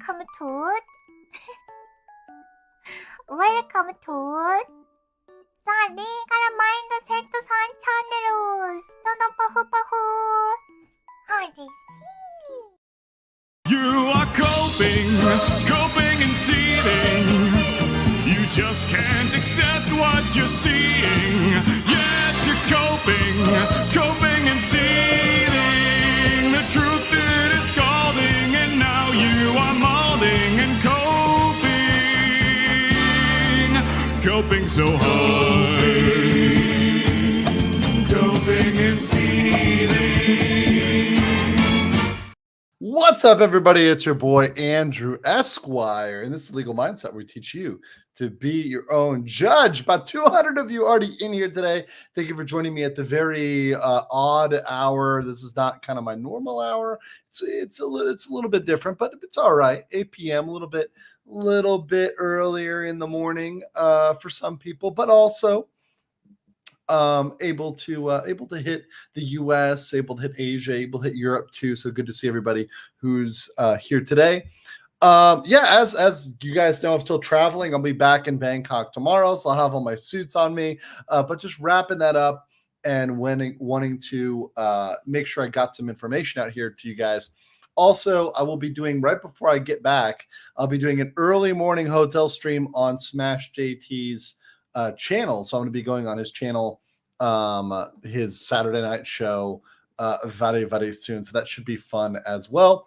Welcome to Welcome to ザ・リーガルマインドセットさんチャンネルどのパフパフはいです You are coping and seething. You just can't accept what you're seeing. Yes, you're coping and seething. The truth it is scalding, and now you are molding and coping so hard. Coping and seething. What's up, everybody? It's your boy, Andrew Esquire, and this is Legal Mindset, where we teach you to be your own judge. About 200 of you already in here today. Thank you for joining me at the very odd hour. This is not kind of my normal hour. It's a little bit different, but it's all right. 8 p.m., a little bit earlier in the morning for some people, but also able to hit the US, able to hit Asia, able to hit Europe too. So good to see everybody who's here today. As you guys know, I'm still traveling. I'll be back in Bangkok tomorrow, so I'll have all my suits on me. But just wrapping that up and wanting to make sure I got some information out here to you guys. Also, I will be doing, right before I get back, I'll be doing an early morning hotel stream on Smash JT's channel. So I'm going to be going on his channel, his Saturday night show, very soon. So that should be fun as well.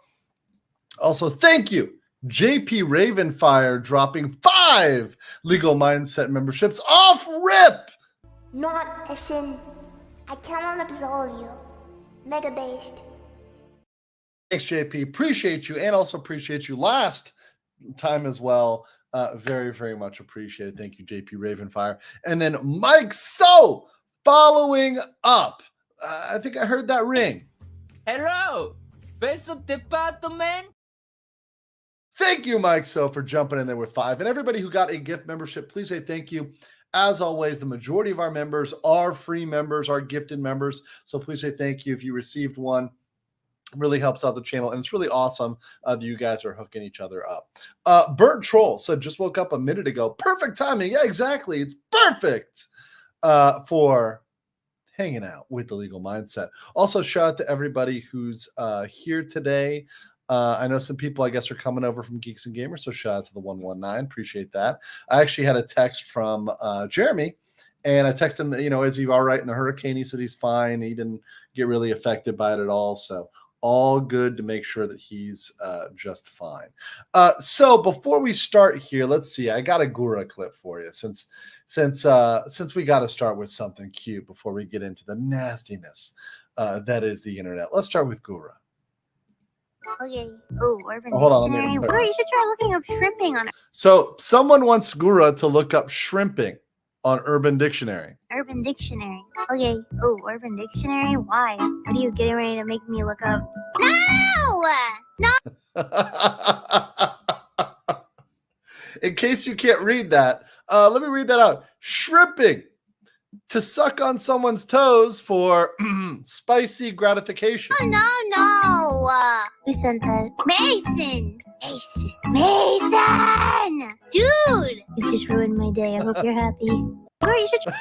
Also, thank you, JP Ravenfire, dropping 5 Legal Mindset memberships off rip. Not a sin. I cannot absolve you. Mega based. Thanks, JP. Appreciate you, and also appreciate you last time as well. Very, very much appreciated. Thank you, JP Ravenfire. And then Mike So following up. I think I heard that ring. Hello, Peso Department. Thank you, Mike So, for jumping in there with 5. And everybody who got a gift membership, please say thank you. As always, the majority of our members are free members, are gifted members. So please say thank you if you received one. Really helps out the channel, and it's really awesome that you guys are hooking each other up. Bert Troll said, just woke up a minute ago. Perfect timing. Yeah, exactly. It's perfect for hanging out with the Legal Mindset. Also, shout out to everybody who's here today. I know some people, I guess, are coming over from Geeks and Gamers, so shout out to the 119. Appreciate that. I actually had a text from Jeremy, and I texted him, is he all right in the hurricane? He said he's fine. He didn't get really affected by it at all, so all good to make sure that he's just fine. So before we start here, let's see. I got a Gura clip for you since we got to start with something cute before we get into the nastiness that is the internet. Let's start with Gura. Okay. Oh, Urban Hold on, Dictionary. Gura, you should try looking up shrimping on it. So someone wants Gura to look up shrimping on Urban Dictionary. Urban Dictionary. Okay. Oh, Urban Dictionary. Why? What are you getting ready to make me look up? No! In case you can't read that, let me read that out. Shrimping. To suck on someone's toes for spicy gratification. Oh, no. Who sent that? Mason! Dude! You just ruined my day. I hope you're happy. Gura, you should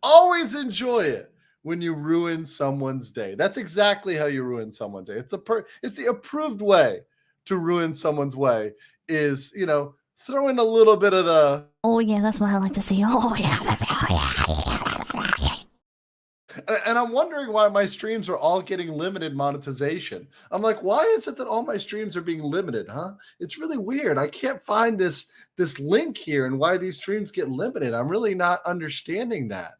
Always enjoy it when you ruin someone's day. That's exactly how you ruin someone's day. It's the approved way to ruin someone's way is, throw in a little bit of the, oh yeah, that's what I like to see. Oh yeah. And I'm wondering why my streams are all getting limited monetization. I'm like, why is it that all my streams are being limited, huh? It's really weird. I can't find this link here and why these streams get limited. I'm really not understanding that.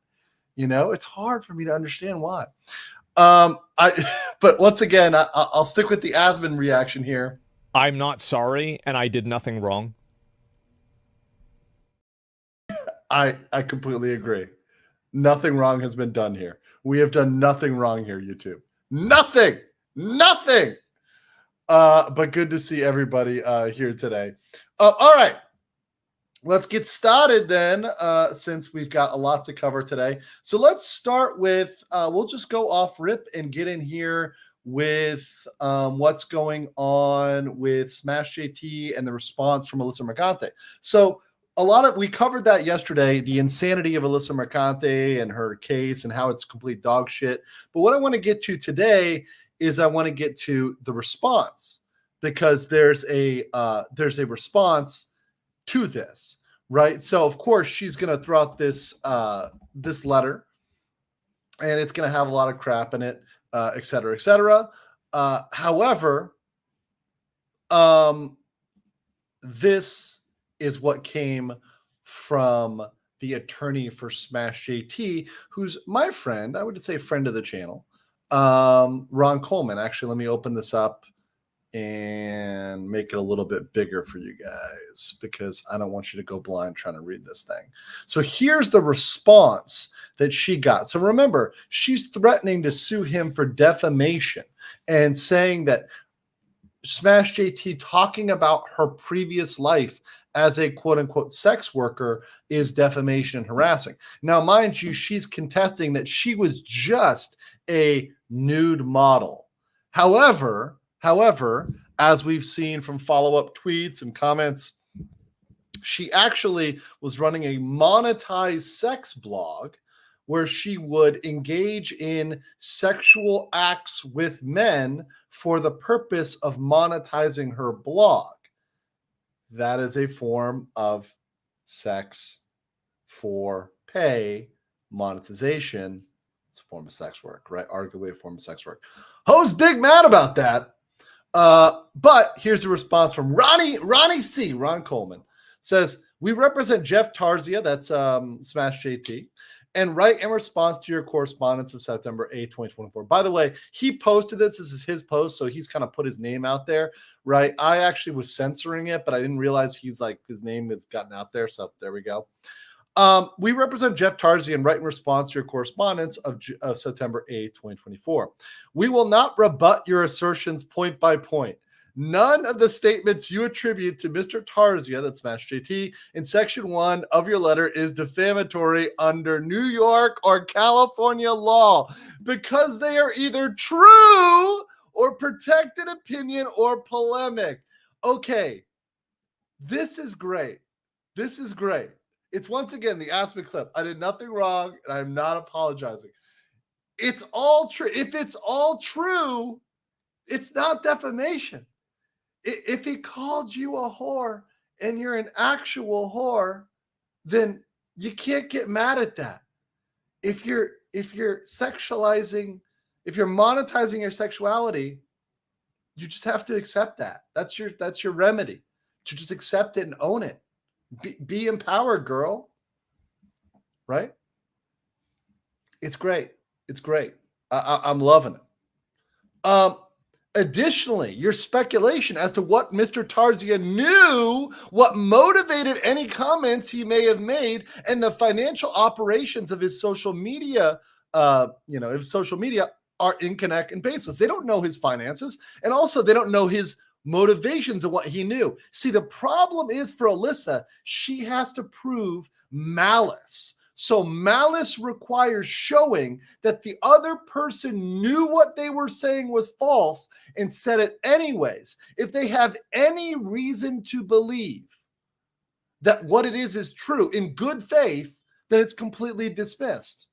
It's hard for me to understand why. But once again, I'll stick with the Asmon reaction here. I'm not sorry, and I did nothing wrong. I completely agree. Nothing wrong has been done here. We have done nothing wrong here, YouTube. Nothing. But good to see everybody here today. All right. Let's get started then, since we've got a lot to cover today. So let's start with, we'll just go off rip and get in here with what's going on with Smash JT and the response from Alyssa Mercante. So we covered that yesterday, the insanity of Alyssa Mercante and her case and how it's complete dog shit. But what I want to get to today is I want to get to the response, because there's a response to this, right? So of course she's going to throw out this this letter, and it's going to have a lot of crap in it, et cetera, et cetera. However, this is what came from the attorney for Smash JT, who's my friend, I would say friend of the channel, Ron Coleman. Actually, let me open this up and make it a little bit bigger for you guys, because I don't want you to go blind trying to read this thing. So here's the response that she got. So remember, she's threatening to sue him for defamation and saying that Smash JT talking about her previous life as a quote unquote sex worker is defamation and harassing. Now, mind you, she's contesting that she was just a nude model. However, as we've seen from follow-up tweets and comments, she actually was running a monetized sex blog where she would engage in sexual acts with men for the purpose of monetizing her blog. That is a form of sex for pay monetization. It's a form of sex work, right? Arguably a form of sex work. Ho's big mad about that. But here's a response from Ron Coleman. Says, we represent Jeff Tarzia, that's Smash JT, and write in response to your correspondence of September 8, 2024. By the way, he posted this. This is his post, so he's kind of put his name out there, right? I actually was censoring it, but I didn't realize his name has gotten out there, so there we go. We represent Jeff Tarzia and write in response to your correspondence of September 8, 2024. We will not rebut your assertions point by point. None of the statements you attribute to Mr. Tarzia, that's Smash JT, in section 1 of your letter is defamatory under New York or California law, because they are either true or protected opinion or polemic. Okay, this is great. This is great. It's once again the Ask Me clip. I did nothing wrong, and I'm not apologizing. It's all true. If it's all true, it's not defamation. If he called you a whore and you're an actual whore, then you can't get mad at that. If you're sexualizing, if you're monetizing your sexuality, you just have to accept that. That's your remedy, to just accept it and own it. Be empowered, girl. Right? It's great. It's great. I'm loving it. Additionally, your speculation as to what Mr. Tarzia knew, what motivated any comments he may have made, and the financial operations of his social media, his social media are incorrect and baseless. They don't know his finances, and also they don't know his motivations and what he knew. See, the problem is for Alyssa, she has to prove malice. So malice requires showing that the other person knew what they were saying was false and said it anyways. If they have any reason to believe that what it is true in good faith, then it's completely dismissed.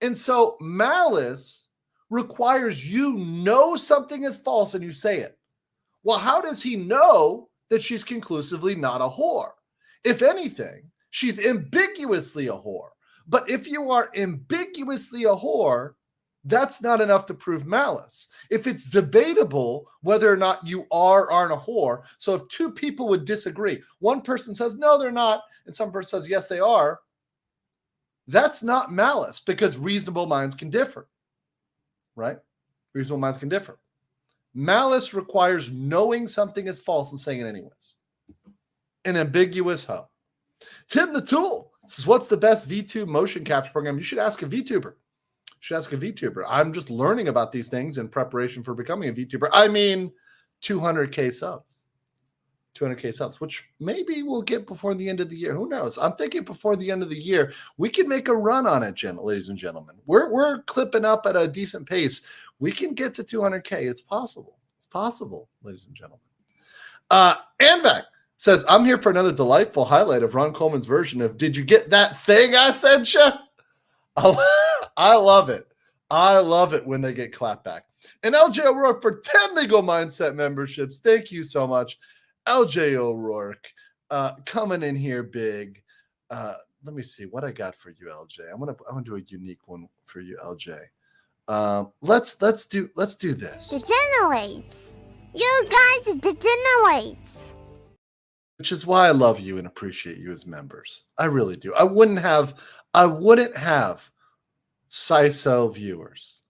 And so malice requires you know something is false and you say it. Well, how does he know that she's conclusively not a whore? If anything, she's ambiguously a whore. But if you are ambiguously a whore, that's not enough to prove malice. If it's debatable whether or not you are or aren't a whore, so if two people would disagree, one person says, no, they're not, and some person says, yes, they are, that's not malice, because reasonable minds can differ, right? Reasonable minds can differ. Malice requires knowing something is false and saying it anyways. An ambiguous hoe. Tim the Tool says, what's the best VTube motion capture program? You should ask a VTuber. I'm just learning about these things in preparation for becoming a VTuber. I mean, 200K subs. 200K subs, which maybe we'll get before the end of the year. Who knows? I'm thinking before the end of the year, we can make a run on it, ladies and gentlemen. We're clipping up at a decent pace. We can get to 200K. It's possible. It's possible, ladies and gentlemen. Anvac says, I'm here for another delightful highlight of Ron Coleman's version of Did You Get That Thing I Sent You? I love it. I love it when they get clapped back. And LJ O'Rourke for 10 Legal Mindset memberships. Thank you so much. LJ O'Rourke coming in here big. Let me see what I got for you, LJ. I'm gonna do a unique one for you, LJ. Let's do this. Degenerates. You guys degenerates. Which is why I love you and appreciate you as members. I really do. I wouldn't have CISO viewers.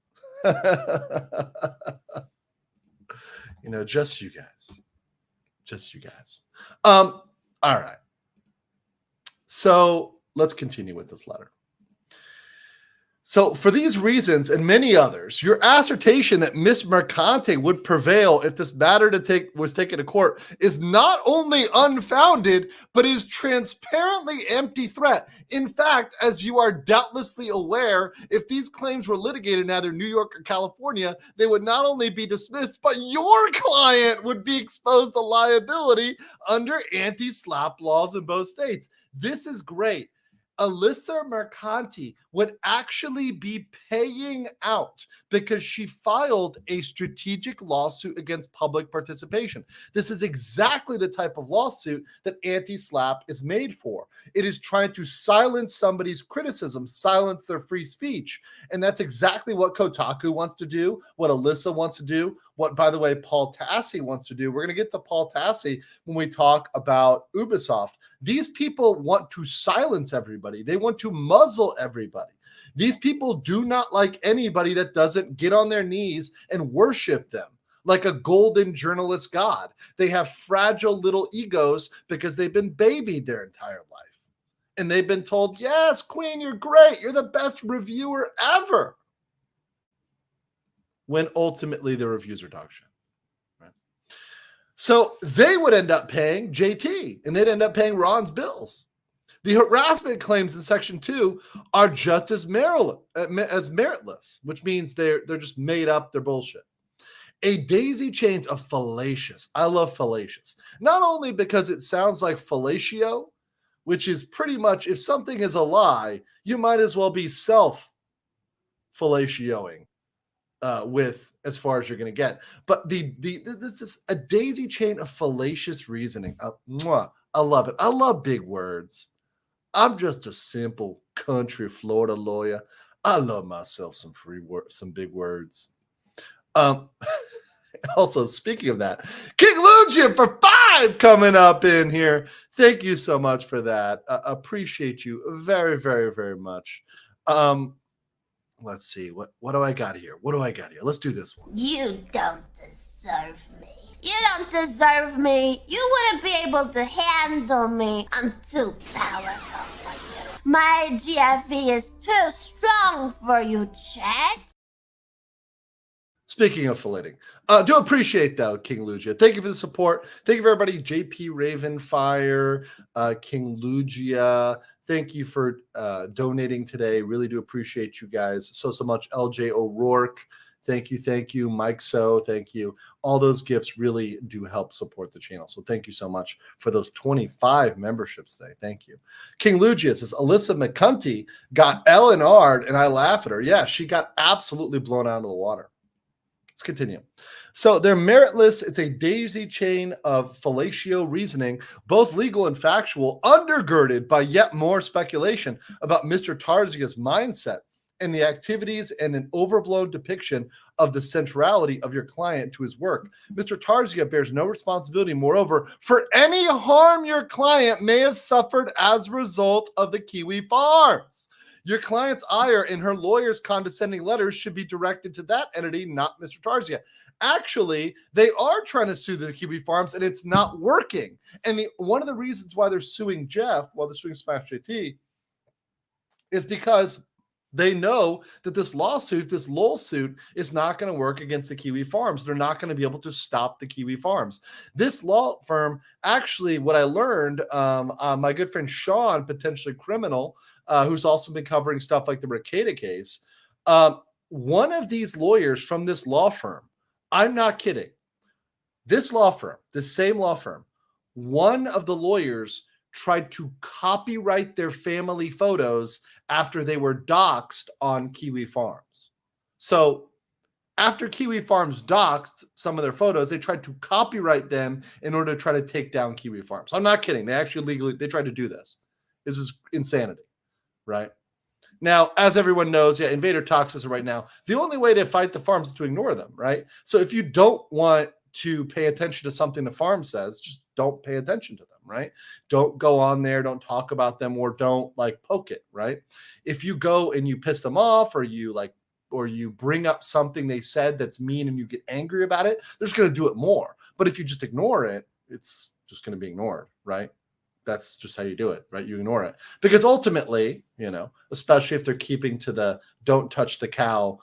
Just you guys. Just you guys. All right. So let's continue with this letter. So for these reasons and many others, your assertion that Miss Mercante would prevail if this matter was taken to court is not only unfounded, but is transparently empty threat. In fact, as you are doubtlessly aware, if these claims were litigated in either New York or California, they would not only be dismissed, but your client would be exposed to liability under anti-SLAPP laws in both states. This is great. Alyssa Mercante would actually be paying out because she filed a strategic lawsuit against public participation. This is exactly the type of lawsuit that anti-SLAPP is made for. It is trying to silence somebody's criticism, silence their free speech. And that's exactly what Kotaku wants to do, what Alyssa wants to do, what, by the way, Paul Tassi wants to do. We're going to get to Paul Tassi when we talk about Ubisoft. These people want to silence everybody. They want to muzzle everybody. These people do not like anybody that doesn't get on their knees and worship them like a golden journalist god. They have fragile little egos because they've been babied their entire life. And they've been told, yes, Queen, you're great. You're the best reviewer ever. When ultimately the reviews are dog shit. So they would end up paying JT, and they'd end up paying Ron's bills. The harassment claims in Section 2 are just as meritless, which means they're just made up, they're bullshit. A daisy chain of fallacious. I love fallacious. Not only because it sounds like fellatio, which is pretty much, if something is a lie, you might as well be self-fellatioing with as far as you're going to get. But this is a daisy chain of fallacious reasoning. I love it. I love big words. I'm just a simple country Florida lawyer. I love myself some big words. Also, speaking of that, King Lugia for 5 coming up in here. Thank you so much for that. Appreciate you very, very, very much. Let's see. What do I got here? Let's do this one. You don't deserve me. You don't deserve me. You wouldn't be able to handle me. I'm too powerful for you. My GFE is too strong for you, chat. Speaking of filleting, do appreciate though, King Lugia. Thank you for the support. Thank you for everybody. JP Ravenfire, King Lugia. Thank you for donating today. Really do appreciate you guys so much. LJ O'Rourke, thank you. Mike So, thank you. All those gifts really do help support the channel. So thank you so much for those 25 memberships today. Thank you. King Lugia says, Alyssa Mercante got L&R'd and I laugh at her. Yeah, she got absolutely blown out of the water. Let's continue. So they're meritless. It's a daisy chain of fellatio reasoning, both legal and factual, undergirded by yet more speculation about Mr. Tarzia's mindset and the activities and an overblown depiction of the centrality of your client to his work. Mr. Tarzia bears no responsibility, moreover, for any harm your client may have suffered as a result of the Kiwi Farms. Your client's ire in her lawyer's condescending letters should be directed to that entity, not Mr. Tarzia. Actually, they are trying to sue the Kiwi Farms, and it's not working. And one of the reasons why they're suing Jeff, while they're suing Smash JT, is because They know that this lawsuit, this LOL suit, is not going to work against the Kiwi farms. They're not going to be able to stop the Kiwi farms. This law firm, actually, what I learned, my good friend Sean, potentially criminal, who's also been covering stuff like the Mercante case, one of these lawyers from this law firm, I'm not kidding, this law firm, this same law firm, one of the lawyers tried to copyright their family photos after they were doxxed on Kiwi Farms. So after Kiwi Farms doxed some of their photos, they tried to copyright them in order to try to take down Kiwi Farms. I'm not kidding. They actually legally, they tried to do this. This is insanity, right? Now, as everyone knows, yeah, Invader Toxis right now, the only way to fight the farms is to ignore them, right? So if you don't want to pay attention to something the farm says, just don't pay attention to them, right? Don't go on there, don't talk about them, or don't like poke it, right? If you go and you piss them off, or you bring up something they said that's mean and you get angry about it, they're just going to do it more. But if you just ignore it, it's just going to be ignored, right? That's just how you do it, right? You ignore it. Because ultimately, you know, especially if they're keeping to the don't touch the cow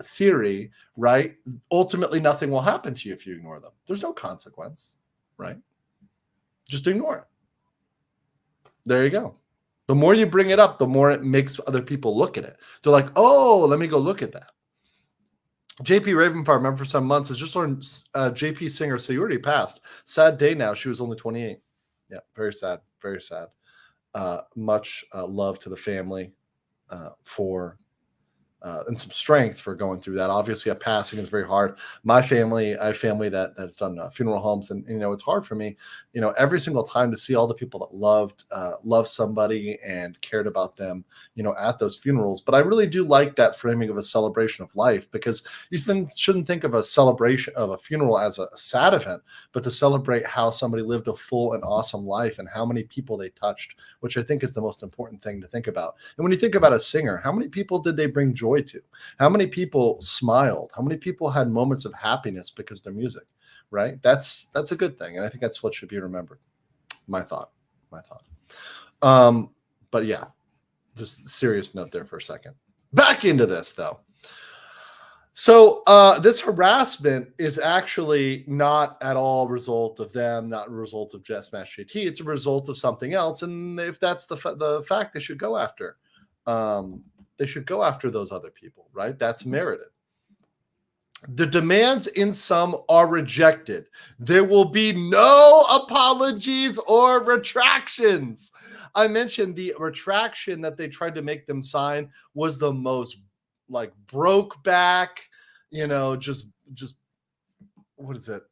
theory, right? Ultimately, nothing will happen to you if you ignore them. There's no consequence, right? Just ignore it. There you go. The more you bring it up, the more it makes other people look at it. They're like, oh, let me go look at that. JP Ravenfarm, remember for some months, has just learned JP Singer Sayuri passed. Sad day now. She was only 28. Yeah, very sad. Very sad. Much love to the family and some strength for going through that. Obviously, a passing is very hard. My family, I have family that's done funeral homes, and you know, it's hard for me, you know, every single time to see all the people that loved somebody and cared about them, you know, at those funerals. But I really do like that framing of a celebration of life, because you shouldn't think of a celebration of a funeral as a sad event, but to celebrate how somebody lived a full and awesome life and how many people they touched, which I think is the most important thing to think about. And when you think about a singer, how many people did they bring joy to? How many people smiled? How many people had moments of happiness because of their music, right? That's a good thing. And I think that's what should be remembered. My thought. But yeah, just a serious note there for a second. Back into this though. So this harassment is actually not at all a result of them, not a result of Just Smash JT. It's a result of something else. And if that's the fact, they should go after. They should go after those other people, right? That's merited. The demands in some are rejected. There will be no apologies or retractions. I mentioned the retraction that they tried to make them sign was the most like broke back, you know, just what is it?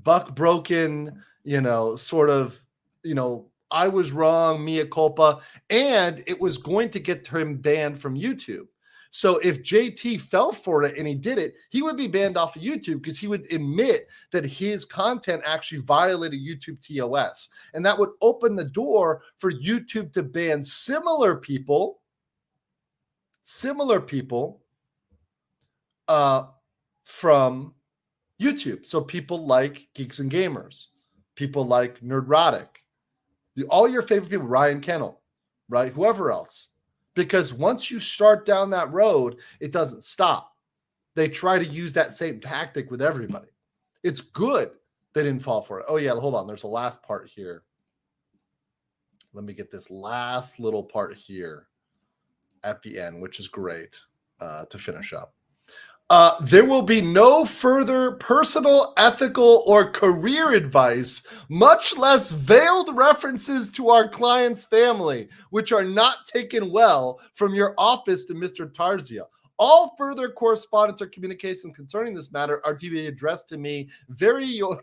Buck broken, you know, sort of, you know, I was wrong, mea culpa, and it was going to get him banned from YouTube. So if JT fell for it and he did it, he would be banned off of YouTube because he would admit that his content actually violated YouTube TOS. And that would open the door for YouTube to ban similar people from YouTube. So people like Geeks and Gamers, people like Nerdrotic, all your favorite people, Ryan Kennel, right? Whoever else. Because once you start down that road, it doesn't stop. They try to use that same tactic with everybody. It's good they didn't fall for it. Oh, yeah, hold on. There's a last part here. Let me get this last little part here at the end, which is great to finish up. There will be no further personal, ethical, or career advice, much less veiled references to our client's family, which are not taken well from your office to Mr. Tarzia. All further correspondence or communication concerning this matter are to be addressed to me.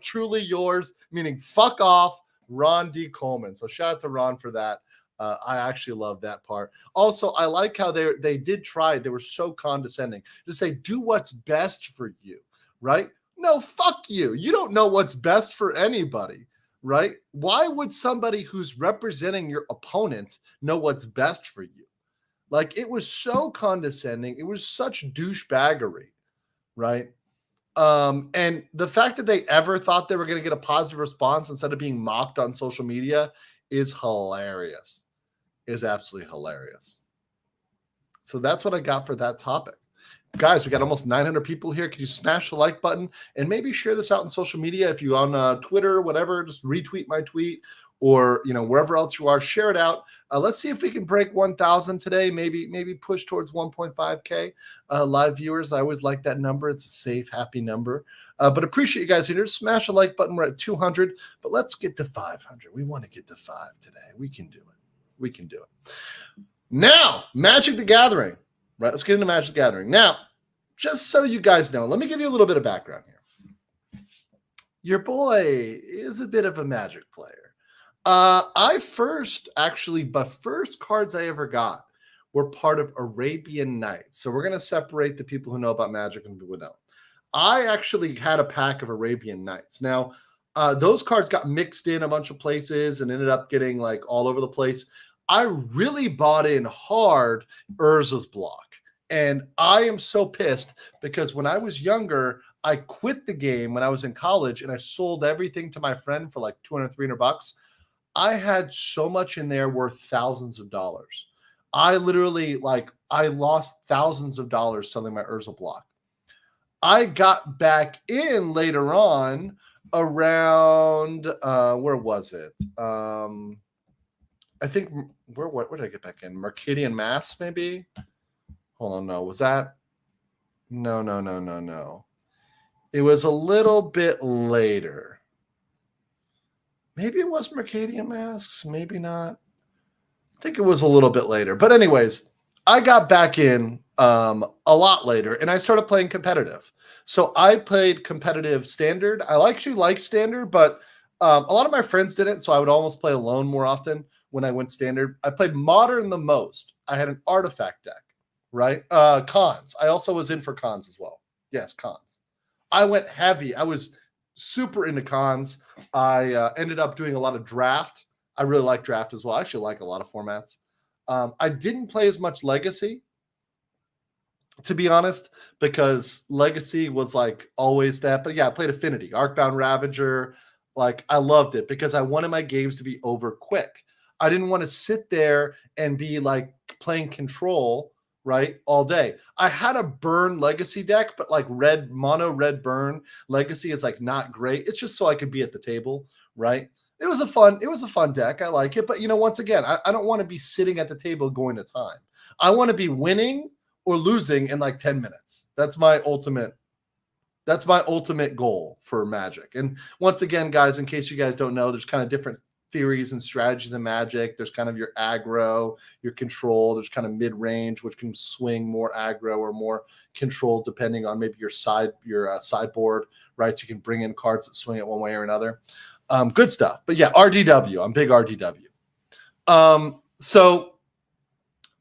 Truly yours, meaning fuck off, Ron D. Coleman. So shout out to Ron for that. I actually love that part. Also, I like how they did try. They were so condescending to say, do what's best for you, right? No, fuck you. You don't know what's best for anybody, right? Why would somebody who's representing your opponent know what's best for you? Like, it was so condescending. It was such douchebaggery, right? And the fact that they ever thought they were going to get a positive response instead of being mocked on social media is hilarious. Is absolutely hilarious. It's So that's what I got for that topic. Guys, we got almost 900 people here. Can you smash the like button and maybe share this out on social media? If you on Twitter, whatever, just retweet my tweet, or wherever else you are, share it out. Let's see if we can break 1,000 today. Maybe push towards 1.5K live viewers. I always like that number. It's a safe, happy number. But appreciate you guys here. Smash the like button. We're at 200, but let's get to 500. We want to get to 5 today. We can do it. We can do it. Now, Magic the Gathering. Right, let's get into Magic the Gathering. Now, just so you guys know, let me give you a little bit of background here. Your boy is a bit of a Magic player. The first cards I ever got were part of Arabian Nights. So we're going to separate the people who know about Magic and people who don't. I actually had a pack of Arabian Nights. Now, those cards got mixed in a bunch of places and ended up getting like all over the place. I really bought in hard Urza's block. And I am so pissed because when I was younger, I quit the game when I was in college and I sold everything to my friend for like $200, $300. I had so much in there worth thousands of dollars. I literally I lost thousands of dollars selling my Urza block. I got back in later on around, where was it? I think, where did I get back in? Mercadian Mass, maybe? Hold on, no. Was that? No. It was a little bit later. Maybe it was Mercadian Masks, maybe not. I think it was a little bit later. But anyways, I got back in a lot later, and I started playing competitive. So I played competitive standard. I actually like standard, but a lot of my friends didn't, so I would almost play alone more often when I went standard. I played modern the most. I had an artifact deck, right? Cons. I also was in for cons as well. Yes, cons. I went heavy. I was super into cons. I ended up doing a lot of draft. I really like draft as well. I actually like a lot of formats. I didn't play as much Legacy, to be honest, because Legacy was like always that. But yeah, I played Affinity, Arcbound Ravager. Like, I loved it because I wanted my games to be over quick. I didn't want to sit there and be like playing Control, right, all day. I had a burn Legacy deck, but like mono red burn Legacy is like not great. It's just so I could be at the table, right? It was a fun deck. I like it. But once again, I don't want to be sitting at the table going to time. I want to be winning or losing in like 10 minutes. That's my ultimate goal for Magic. And once again, guys, in case you guys don't know, there's kind of different theories and strategies in Magic. There's kind of your aggro, your control. There's kind of mid-range, which can swing more aggro or more control depending on maybe your sideboard, right? So you can bring in cards that swing it one way or another. Good stuff. But yeah, RDW. I'm big RDW. So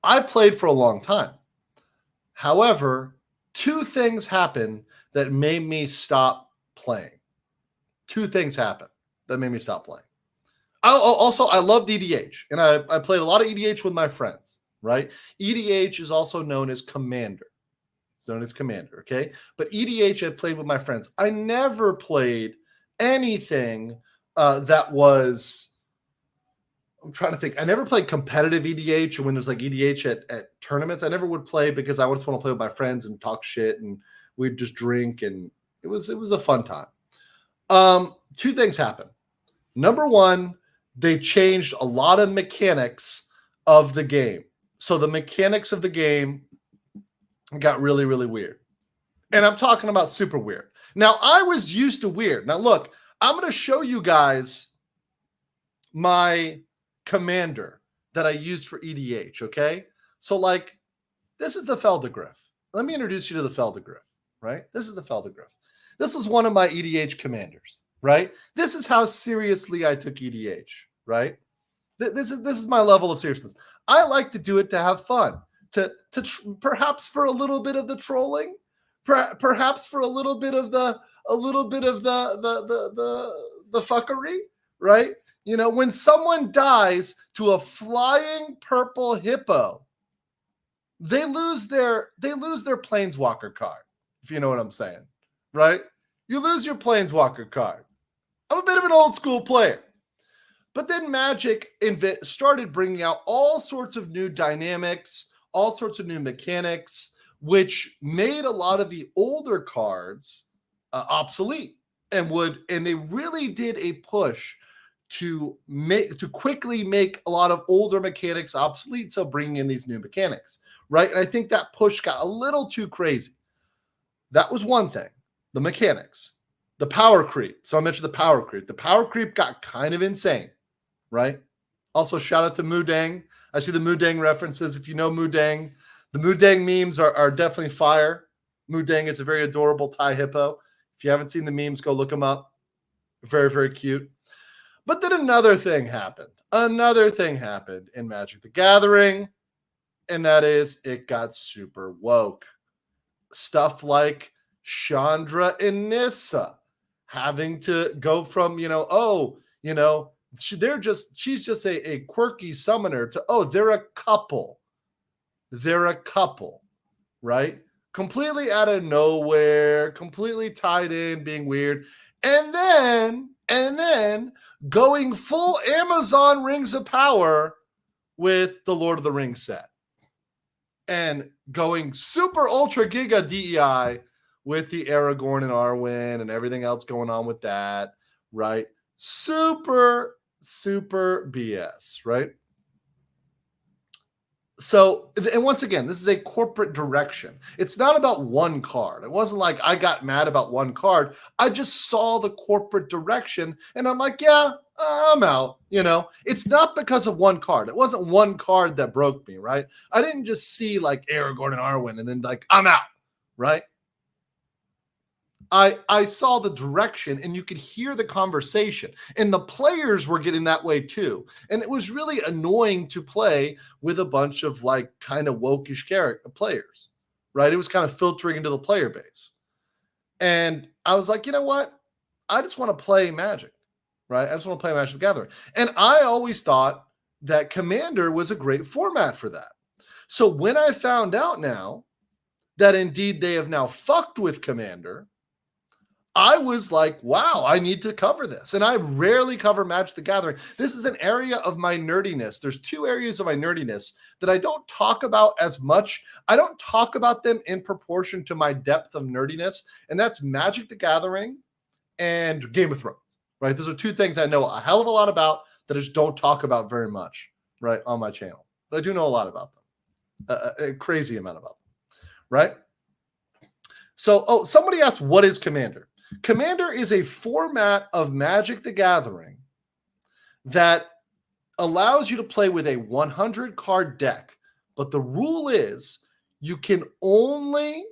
I played for a long time. However, two things happened that made me stop playing. Two things happened that made me stop playing. I love EDH, and I played a lot of EDH with my friends, right? EDH is also known as Commander. It's known as Commander, okay? But EDH I played with my friends. I never played anything that was, I'm trying to think. I never played competitive EDH, or when there's like EDH at tournaments. I never would play because I just want to play with my friends and talk shit, and we'd just drink, and it was a fun time. Two things happened. Number one, they changed a lot of mechanics of the game. So the mechanics of the game got really, really weird. And I'm talking about super weird. Now, I was used to weird. Now, look, I'm going to show you guys my commander that I used for EDH, okay? So, like, this is the Feldegriff. Let me introduce you to the Feldegriff, right? This is the Feldegriff. This was one of my EDH commanders, right? This is how seriously I took EDH, right? This is my level of seriousness. I like to do it to have fun, to perhaps for a little bit of the trolling, perhaps for a little bit of the fuckery, right? When someone dies to a flying purple hippo, they lose their planeswalker card, if you know what I'm saying, right? You lose your planeswalker card. I'm a bit of an old school player. But then Magic started bringing out all sorts of new dynamics, all sorts of new mechanics, which made a lot of the older cards obsolete, and they really did a push to quickly make a lot of older mechanics obsolete. So bringing in these new mechanics, right? And I think that push got a little too crazy. That was one thing. The mechanics, the power creep. So I mentioned the power creep. The power creep got kind of insane, right? Also, shout out to Moodang. I see the Moodang references. If you know Moodang, the Moodang memes are definitely fire. Moodang is a very adorable Thai hippo. If you haven't seen the memes, go look them up. Very, very cute. But then another thing happened. Another thing happened in Magic the Gathering, and that is it got super woke. Stuff like Chandra and Nissa having to go from, she's just a quirky summoner to, they're a couple. They're a couple, right? Completely out of nowhere, completely tied in, being weird. And then going full Amazon Rings of Power with the Lord of the Rings set. And going super ultra giga DEI with the Aragorn and Arwen and everything else going on with that, right? Super, super BS, right? So, and once again, this is a corporate direction. It's not about one card. It wasn't like I got mad about one card. I just saw the corporate direction and I'm like, yeah, I'm out. It's not because of one card. It wasn't one card that broke me, right? I didn't just see like Aragorn and Arwen and then like, I'm out, right? I saw the direction and you could hear the conversation, and the players were getting that way too. And it was really annoying to play with a bunch of like kind of wokish players, right? It was kind of filtering into the player base. And I was like, you know what? I just want to play Magic, right? I just want to play Magic the Gathering. And I always thought that Commander was a great format for that. So when I found out now that indeed they have now fucked with Commander, I was like, wow, I need to cover this. And I rarely cover Magic the Gathering. This is an area of my nerdiness. There's two areas of my nerdiness that I don't talk about as much. I don't talk about them in proportion to my depth of nerdiness. And that's Magic the Gathering and Game of Thrones, right? Those are two things I know a hell of a lot about that I just don't talk about very much, right, on my channel. But I do know a lot about them, a crazy amount about them, right? So, somebody asked, what is Commander? Commander is a format of Magic the Gathering that allows you to play with a 100 card deck. But the rule is you can only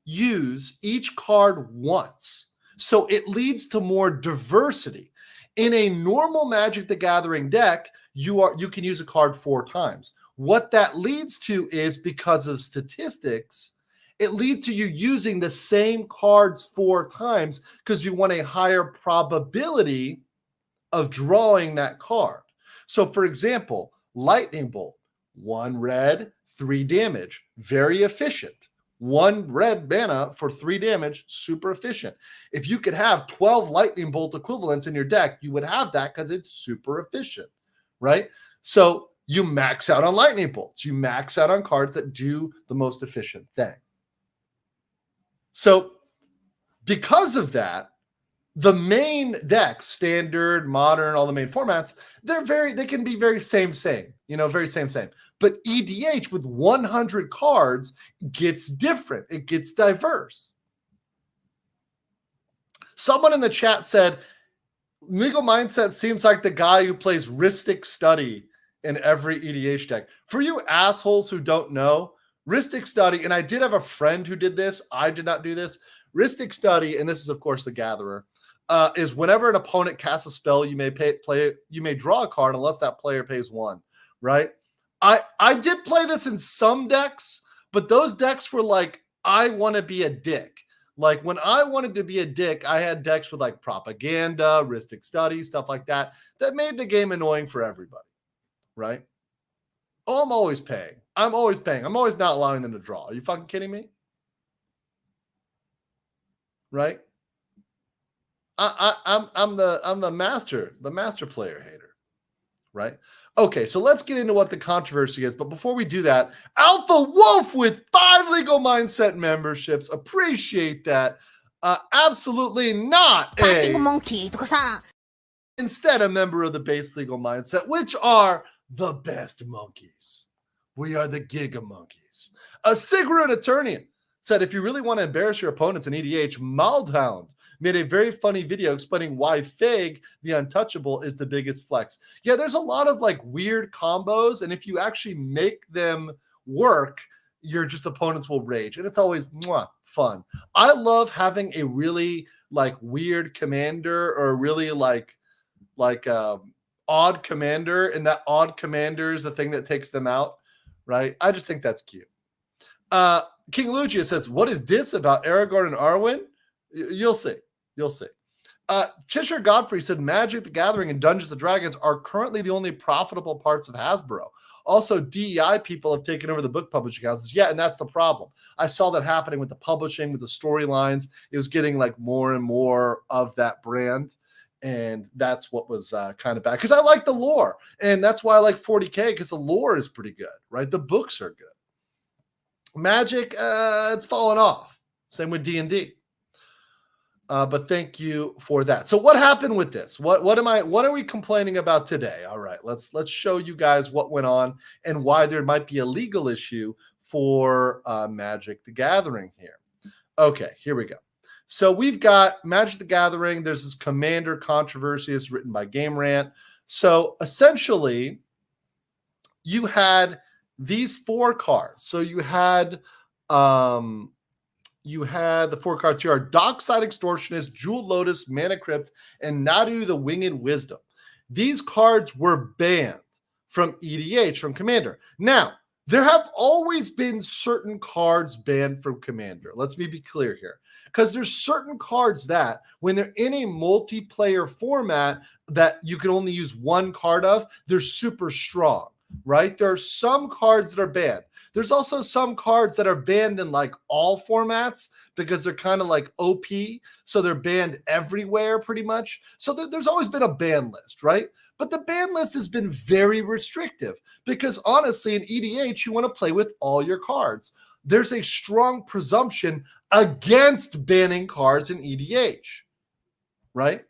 use each card once. So it leads to more diversity. In a normal Magic the Gathering deck, you can use a card 4 times. What that leads to is, because of statistics, it leads to you using the same cards 4 times because you want a higher probability of drawing that card. So, for example, Lightning Bolt, 1 red, 3 damage, very efficient. 1 red mana for 3 damage, super efficient. If you could have 12 Lightning Bolt equivalents in your deck, you would have that because it's super efficient, right? So you max out on Lightning Bolts. You max out on cards that do the most efficient thing. So because of that, the main decks, standard, modern, all the main formats, they can be very same, very same. But EDH with 100 cards gets different. It gets diverse. Someone in the chat said, Legal Mindset seems like the guy who plays Ristic Study in every EDH deck. For you assholes who don't know, Ristic Study, and I did have a friend who did this. I did not do this. Ristic Study, and this is, of course, the Gatherer, is whenever an opponent casts a spell, you may draw a card unless that player pays 1, right? I did play this in some decks, but those decks were like, I want to be a dick. Like when I wanted to be a dick, I had decks with like Propaganda, Ristic Study, stuff like that made the game annoying for everybody, right? Oh, I'm always paying. I'm always not allowing them to draw. Are you fucking kidding me? Right? I'm the master player hater, right? Okay, so let's get into what the controversy is. But before we do that, Alpha Wolf with 5 Legal Mindset memberships. Appreciate that. Absolutely not instead a member of the base Legal Mindset, which are the best monkeys. We are the Giga Monkeys. A Sigrun Eternian said, if you really want to embarrass your opponents in EDH, Meltdown made a very funny video explaining why Fig, the Untouchable, is the biggest flex. Yeah, there's a lot of like weird combos, and if you actually make them work, your just opponents will rage, and it's always fun. I love having a really like weird commander or really like odd commander, and that odd commander is the thing that takes them out, right? I just think that's cute. King Lugia says, what is this about Aragorn and Arwen? You'll see. You'll see. Cheshire Godfrey said, Magic the Gathering and Dungeons & Dragons are currently the only profitable parts of Hasbro. Also, DEI people have taken over the book publishing houses. Yeah, and that's the problem. I saw that happening with the publishing, with the storylines. It was getting like more and more of that brand. And that's what was kind of bad. Because I like the lore. And that's why I like 40K, because the lore is pretty good, right? The books are good. Magic, it's fallen off. Same with D&D. But thank you for that. So what happened with this? What are we complaining about today? All right, let's show you guys what went on and why there might be a legal issue for Magic the Gathering here. Okay, here we go. So we've got Magic the Gathering. There's this commander controversy. It's written by Game Rant. So essentially, you had these 4 cards. So you had the 4 cards here are Dockside Extortionist, Jewel Lotus, Mana Crypt, and Nadu the Winged Wisdom. These cards were banned from EDH, from Commander. Now, there have always been certain cards banned from Commander. Let's be clear here. Because there's certain cards that, when they're in a multiplayer format that you can only use one card of, they're super strong, right? There are some cards that are banned. There's also some cards that are banned in like all formats because they're kind of like OP. So they're banned everywhere pretty much. So there's always been a ban list, right? But the ban list has been very restrictive because honestly, in EDH, you want to play with all your cards. There's a strong presumption against banning cards in EDH, right?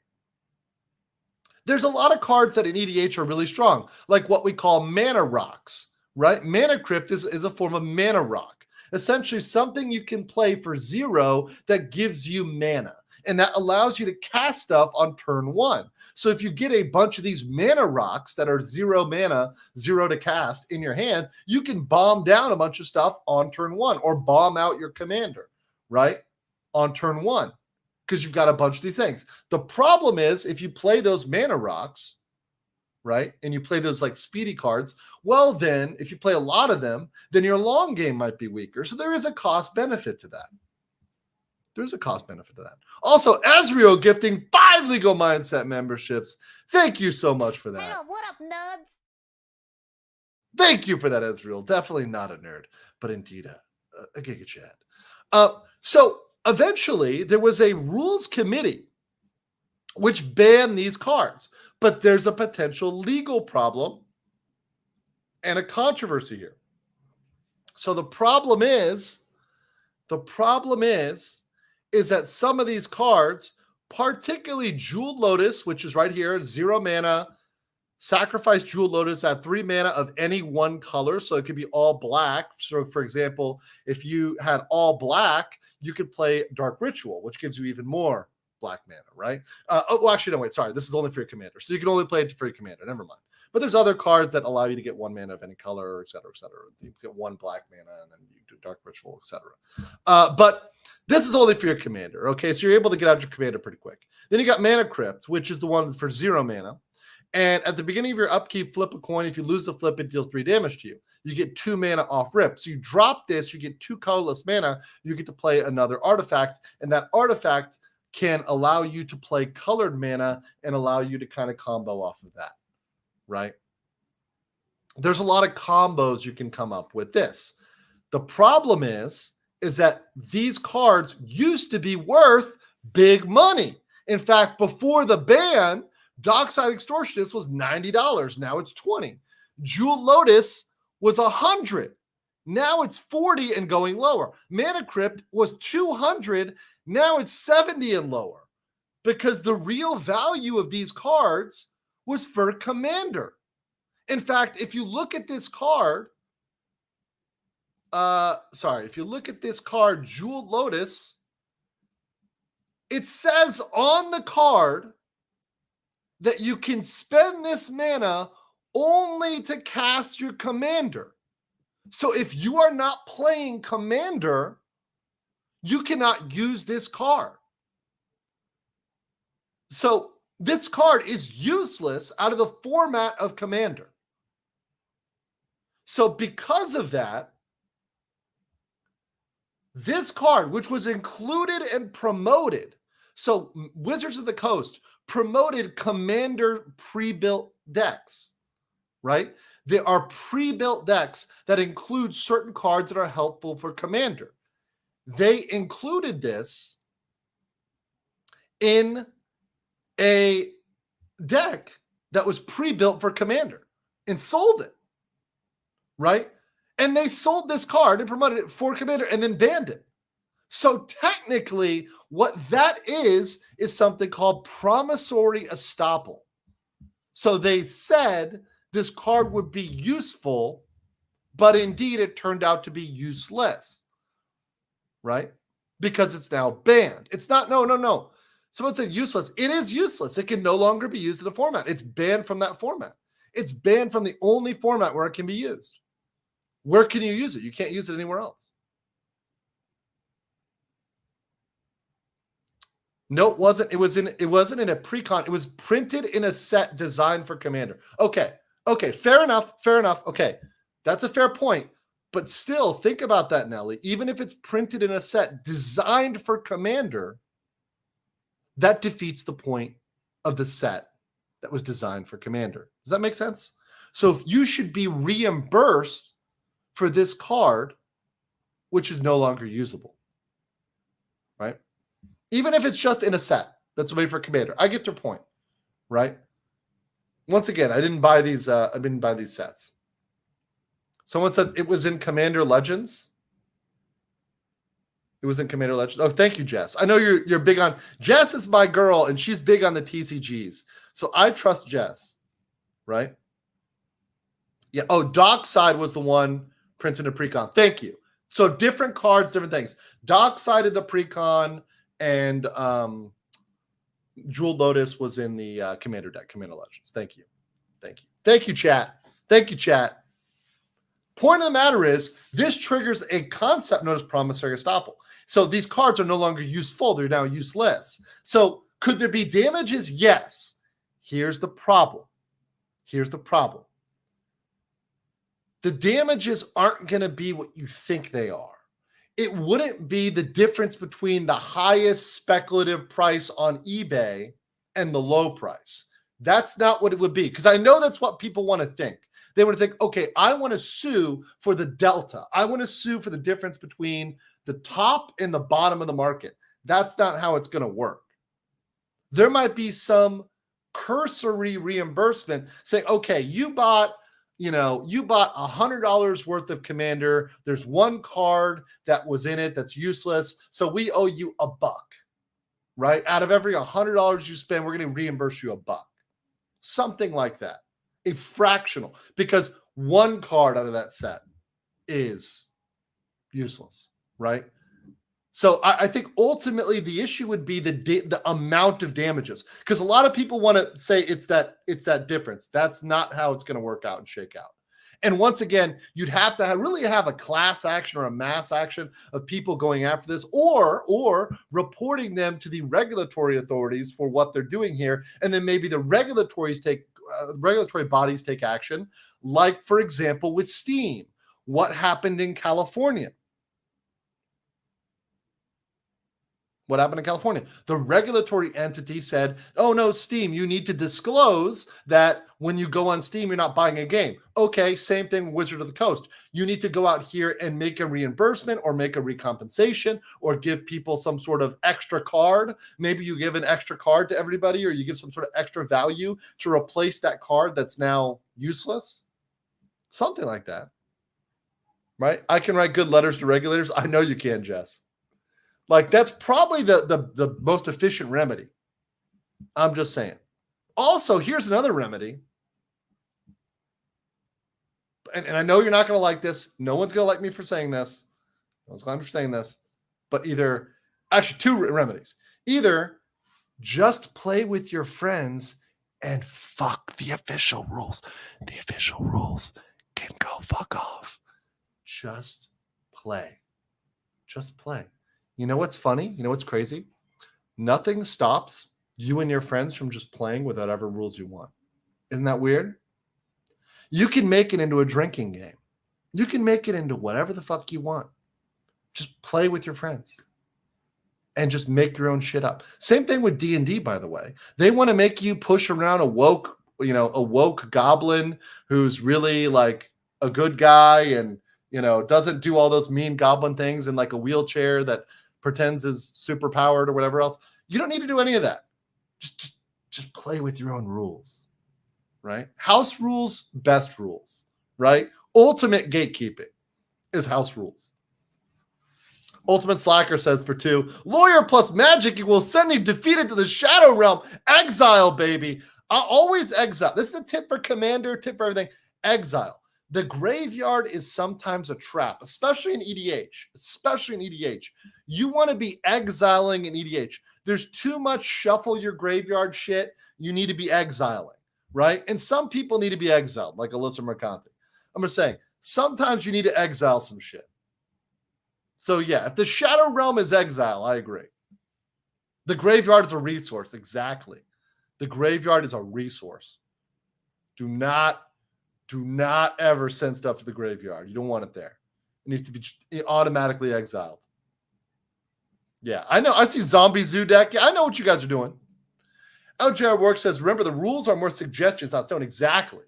There's a lot of cards that in EDH are really strong, like what we call mana rocks, right? Mana Crypt is a form of mana rock, essentially something you can play for 0 that gives you mana, and that allows you to cast stuff on turn 1. So if you get a bunch of these mana rocks that are 0 mana, 0 to cast in your hand, you can bomb down a bunch of stuff on turn 1 or bomb out your commander, right? On turn 1, because you've got a bunch of these things. The problem is if you play those mana rocks, right, and you play those like speedy cards, well then, if you play a lot of them, then your long game might be weaker. So there is a cost benefit to that. There's a cost benefit to that. Also, Ezreal gifting 5 Legal Mindset memberships. Thank you so much for that. Hello, what up, nerds? Thank you for that, Ezreal. Definitely not a nerd, but indeed a Giga Chad. So eventually, there was a rules committee which banned these cards, but there's a potential legal problem and a controversy here. So the problem is that some of these cards, particularly Jewel Lotus, which is right here, 0 mana, sacrifice Jewel Lotus at 3 mana of any one color. So it could be all black. So for example, if you had all black, you could play Dark Ritual, which gives you even more black mana, right? Well, actually, no, wait, sorry. This is only for your commander. So you can only play it for your commander. Never mind. But there's other cards that allow you to get 1 mana of any color, et cetera, et cetera. You get 1 black mana, and then you do Dark Ritual, et cetera. But this is only for your commander, okay? So you're able to get out your commander pretty quick. Then you got Mana Crypt, which is the one for 0 mana. And at the beginning of your upkeep, flip a coin. If you lose the flip, it deals 3 damage to you. You get 2 mana off rip. So you drop this, you get 2 colorless mana. You get to play another artifact, and that artifact can allow you to play colored mana and allow you to kind of combo off of that, right? There's a lot of combos you can come up with this. The problem is that these cards used to be worth big money. In fact, before the ban, Dockside Extortionist was $90. Now it's $20. Jewel Lotus was 100. Now it's 40 and going lower. Mana Crypt was 200. Now it's 70 and lower. Because the real value of these cards was for Commander. In fact, if you look at this card, if you look at this card, Jewel Lotus, it says on the card that you can spend this mana only to cast your Commander. So if you are not playing Commander, you cannot use this card. So this card is useless out of the format of Commander. So because of that, this card, which was included and promoted, so Wizards of the Coast promoted Commander pre-built decks, right? There are pre-built decks that include certain cards that are helpful for Commander. They included this in a deck that was pre-built for Commander and sold it, right? And they sold this card and promoted it for Commander and then banned it. So technically, what that is something called promissory estoppel. So they said this card would be useful, but indeed it turned out to be useless, right? Because it's now banned. It's not, no. Someone said useless. It is useless. It can no longer be used in a format. It's banned from that format. It's banned from the only format where it can be used. Where can you use it? You can't use it anywhere else. No, it wasn't. It wasn't in a pre-con. It was printed in a set designed for Commander. Okay. Fair enough. Okay. That's a fair point. But still, think about that, Nelly. Even if it's printed in a set designed for Commander, that defeats the point of the set that was designed for Commander. Does that make sense? So if you should be reimbursed for this card, which is no longer usable, right? Even if it's just in a set that's made for Commander. I get your point, right? Once again, I didn't buy these sets. Someone said it was in Commander Legends. It was in Commander Legends. Oh, thank you, Jess. I know you're big on... Jess is my girl, and she's big on the TCGs. So I trust Jess, right? Yeah. Oh, Dockside was the one printed in Precon. Thank you. So different cards, different things. Dockside of the Precon, and Jewel Lotus was in the Commander deck, Commander Legends. Thank you, chat. Point of the matter is, this triggers a concept known as promissory estoppel. So these cards are no longer useful. They're now useless. So could there be damages? Yes. Here's the problem. The damages aren't going to be what you think they are. It wouldn't be the difference between the highest speculative price on eBay and the low price. That's not what it would be. Because I know that's what people want to think. They want to think, okay, I want to sue for the delta. I want to sue for the difference between the top and the bottom of the market. That's not how it's going to work. There might be some cursory reimbursement saying, okay, you bought $100 worth of Commander. There's one card that was in it that's useless. So we owe you $1, right? Out of every $100 you spend, we're going to reimburse you $1. Something like that. A fractional, because one card out of that set is useless, right? So I think ultimately the issue would be the amount of damages, because a lot of people want to say it's that difference. That's not how it's going to work out and shake out. And once again, you'd have to really have a class action or a mass action of people going after this, or reporting them to the regulatory authorities for what they're doing here, and then maybe the regulatory bodies take action, like, for example, with Steam. What happened in California? The regulatory entity said, oh no, Steam, you need to disclose that when you go on Steam, you're not buying a game. Okay, same thing with Wizard of the Coast. You need to go out here and make a reimbursement or make a recompensation or give people some sort of extra card. Maybe you give an extra card to everybody, or you give some sort of extra value to replace that card that's now useless, Something like that. Right? I can write good letters to regulators. I know you can, Jess. Like, that's probably the most efficient remedy. I'm just saying. Also, here's another remedy. And I know you're not going to like this. No one's going to like me for saying this. No one's going to like me for saying this. But actually, two remedies. Either just play with your friends and fuck the official rules. The official rules can go fuck off. Just play. Just play. You know what's funny? You know what's crazy? Nothing stops you and your friends from just playing with whatever rules you want. Isn't that weird? You can make it into a drinking game. You can make it into whatever the fuck you want. Just play with your friends and just make your own shit up. Same thing with D&D, by the way. They want to make you push around a woke goblin who's really like a good guy and, doesn't do all those mean goblin things in like a wheelchair that pretends is super powered or whatever else. You don't need to do any of that. Just play with your own rules, right? House rules, best rules, right? Ultimate gatekeeping is house rules. Ultimate Slacker says for 2, lawyer plus magic equals send you defeated to the shadow realm. Exile, baby. I'll always exile. This is a tip for commander, tip for everything. Exile. The graveyard is sometimes a trap, especially in EDH. You want to be exiling in EDH. There's too much shuffle your graveyard shit. You need to be exiling, right? And some people need to be exiled, like Alyssa Mercante. I'm just saying, sometimes you need to exile some shit. So yeah, if the Shadow Realm is exile, I agree. The graveyard is a resource, exactly. The graveyard is a resource. Do not ever send stuff to the graveyard. You don't want it there. It needs to be automatically exiled. Yeah, I know. I see Zombie Zoo deck. Yeah, I know what you guys are doing. LJR Work says, remember, the rules are more suggestions, not stone. Exactly.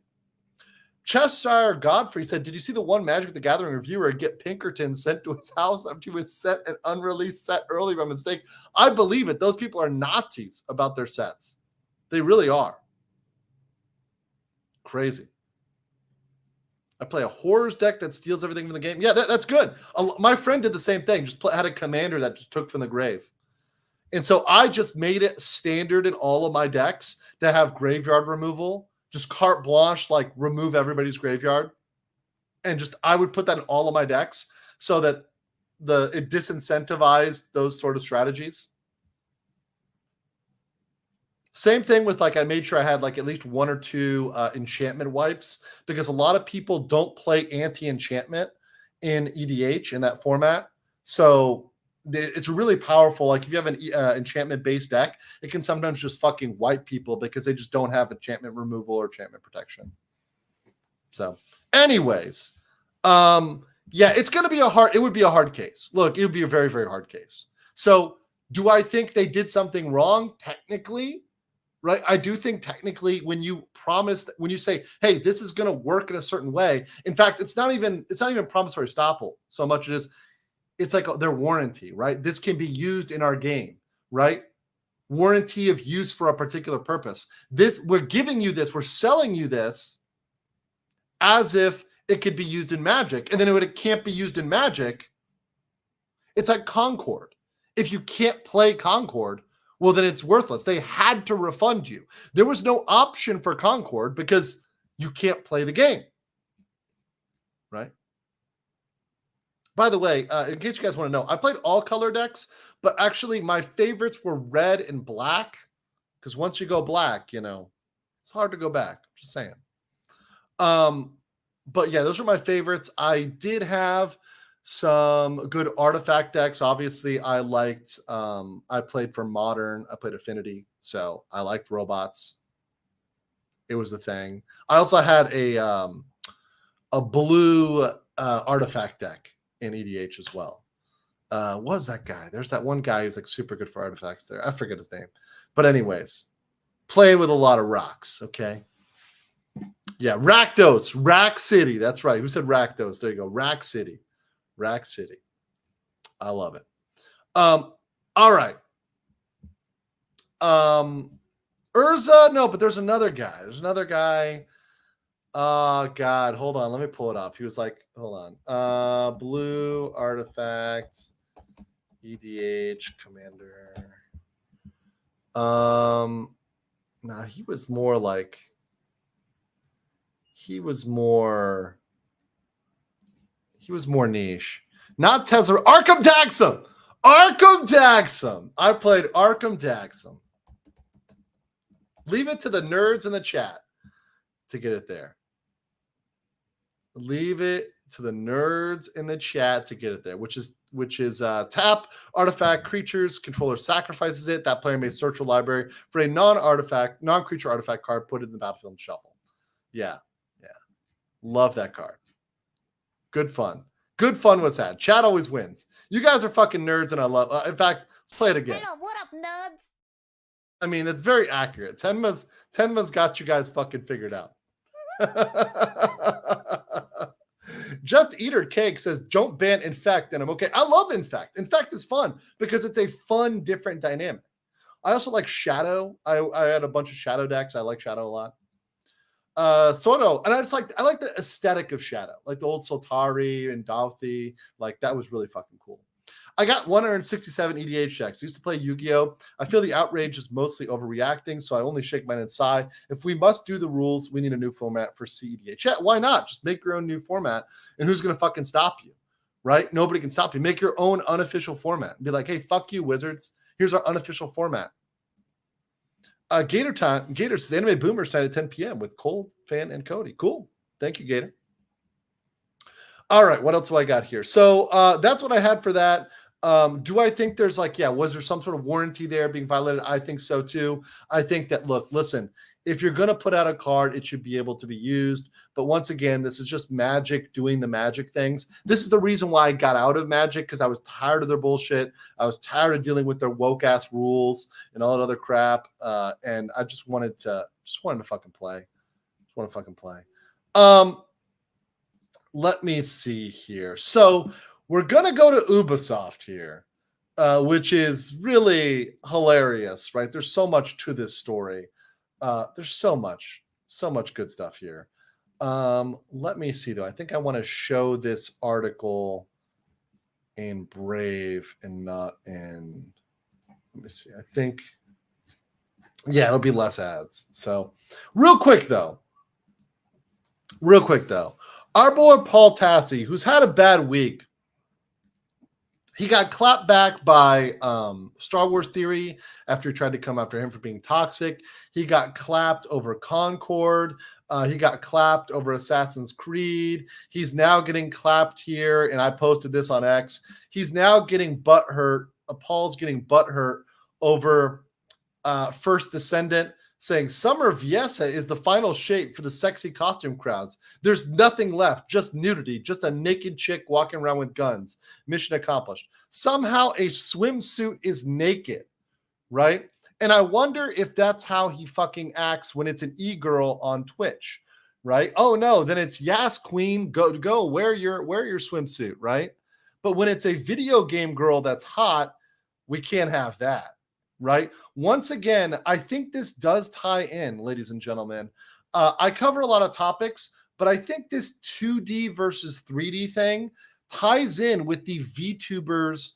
Cheshire Godfrey said, did you see the one Magic the Gathering reviewer get Pinkerton sent to his house after he was sent an unreleased set early by mistake? I believe it. Those people are Nazis about their sets. They really are. Crazy. I play a horrors deck that steals everything from the game. Yeah, that's good. My friend did the same thing. Just had a commander that just took from the grave. And so I just made it standard in all of my decks to have graveyard removal. Just carte blanche, like remove everybody's graveyard. And just I would put that in all of my decks so that it disincentivized those sort of strategies. Same thing with I made sure I had at least 1 or 2 enchantment wipes because a lot of people don't play anti-enchantment in EDH in that format. So it's really powerful. If you have an enchantment-based deck, it can sometimes just fucking wipe people because they just don't have enchantment removal or enchantment protection. So anyways, yeah, it's going to be it would be a hard case. Look, it would be a very, very hard case. So do I think they did something wrong? Technically. Right. I do think technically when you say, hey, this is going to work in a certain way. In fact, it's not even promissory estoppel so much as it's like their warranty, right? This can be used in our game, right? Warranty of use for a particular purpose. We're giving you this, we're selling you this as if it could be used in Magic. And then it can't be used in Magic. It's like Concord. If you can't play Concord, well, then it's worthless. They had to refund you. There was no option for Concord because you can't play the game, right? By the way, in case you guys want to know, I played all color decks, but actually my favorites were red and black because once you go black, it's hard to go back. Just saying. But yeah, those are my favorites. I did have some good artifact decks. Obviously, I liked, I played for Modern. I played Affinity. So I liked robots. It was the thing. I also had a blue artifact deck in EDH as well. What was that guy? There's that one guy who's super good for artifacts there. I forget his name. But anyways, playing with a lot of rocks. Okay. Yeah. Rakdos. Rack City. That's right. Who said Rakdos? There you go. Rack City. Rack City. I love it. All right. Urza, no, but there's another guy. Oh God, hold on. Let me pull it up. He was like, hold on. Blue artifact, EDH commander. Nah, he was more niche. Not Tesla. Arkham Daxum. Arkham Daxum. I played Arkham Daxum. Leave it to the nerds in the chat to get it there. Leave it to the nerds in the chat to get it there, which is tap artifact creatures, controller sacrifices it. That player may search your library for a non-creature artifact card, put it in the battlefield and shuffle. Yeah. Love that card. Good fun. Good fun was had. Chat always wins. You guys are fucking nerds, and I love. In fact, let's play it again. Hello, what up, nerds? I mean, it's very accurate. Tenma's got you guys fucking figured out. Just Eater Cake says, don't ban Infect, and I'm okay. I love Infect. Infect is fun because it's a fun, different dynamic. I also like Shadow. I had a bunch of Shadow decks. I like Shadow a lot. Soto, and I like the aesthetic of Shadow, like the old Soltari and Dauthi. Like that was really fucking cool. I got 167 EDH decks. I used to play Yu-Gi-Oh! I feel the outrage is mostly overreacting, so I only shake mine inside. If we must do the rules, we need a new format for CEDH. Yeah, why not? Just make your own new format, and who's going to fucking stop you, right? Nobody can stop you. Make your own unofficial format. Be like, hey, fuck you, Wizards. Here's our unofficial format. Gator says, Anime Boomers tonight at 10 p.m. with Cole, Fan, and Cody. Cool. Thank you, Gator. All right, what else do I got here? So that's what I had for that. Do I think there's was there some sort of warranty there being violated? I think so too. I think that, look, listen, if you're going to put out a card, it should be able to be used. But once again, this is just Magic doing the Magic things. This is the reason why I got out of Magic, because I was tired of their bullshit. I was tired of dealing with their woke-ass rules and all that other crap. And I just wanted to fucking play. Just want to fucking play. Let me see here. So we're going to go to Ubisoft here, which is really hilarious, right? There's so much to this story. There's so much good stuff here. Let me see, though. I think I want to show this article in Brave and not in, let me see. I think, yeah, it'll be less ads. So real quick, though. Our boy Paul Tassi, who's had a bad week, he got clapped back by Star Wars Theory after he tried to come after him for being toxic. He got clapped over Concord. He got clapped over Assassin's Creed. He's now getting clapped here, and I posted this on X. He's now getting butthurt. Paul's getting butthurt over First Descendant, saying Summer Viesa is the final shape for the sexy costume crowds. There's nothing left, just nudity, just a naked chick walking around with guns. Mission accomplished. Somehow a swimsuit is naked, right? And I wonder if that's how he fucking acts when it's an e-girl on Twitch, right? Oh no, then it's Yas Queen, go wear your swimsuit, right? But when it's a video game girl that's hot, we can't have that. Right? Once again, I think this does tie in, ladies and gentlemen. I cover a lot of topics, but I think this 2D versus 3D thing ties in with the VTubers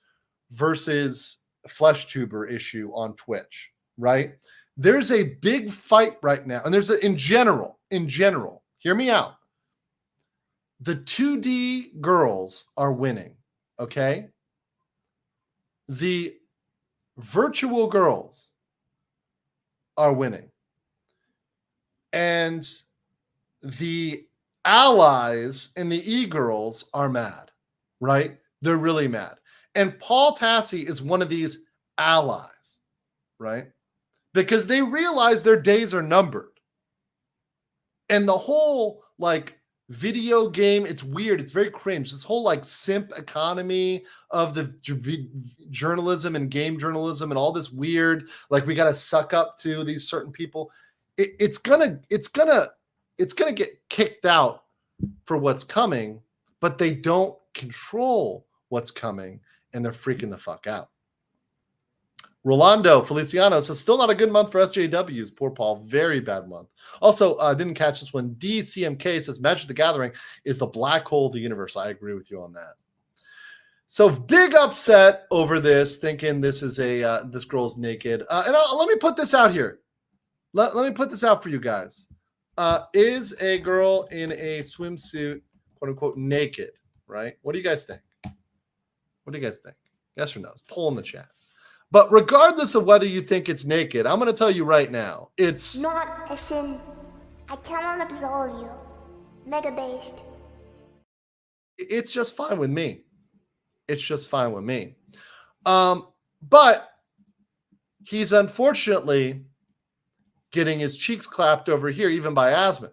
versus FleshTuber issue on Twitch, right? There's a big fight right now, and there's in general, hear me out. The 2D girls are winning, okay? The virtual girls are winning. And the allies and the e-girls are mad, right? They're really mad. And Paul Tassi is one of these allies, right? Because they realize their days are numbered. And the whole, video game, it's weird, it's very cringe, this whole simp economy of the journalism and game journalism and all this weird, we got to suck up to these certain people. It's gonna get kicked out for what's coming, but they don't control what's coming, and they're freaking the fuck out. Rolando Feliciano says, still not a good month for SJWs. Poor Paul. Very bad month. Also, didn't catch this one. DCMK says, Magic the Gathering is the black hole of the universe. I agree with you on that. So big upset over this, thinking this is this girl's naked. And let me put this out here. Let me put this out for you guys. Is a girl in a swimsuit, quote unquote, naked, right? What do you guys think? What do you guys think? Yes or no? Poll in the chat. But regardless of whether you think it's naked, I'm going to tell you right now, it's not a sin. I cannot absolve you. Mega based. It's just fine with me. It's just fine with me. But he's unfortunately getting his cheeks clapped over here, even by Asman,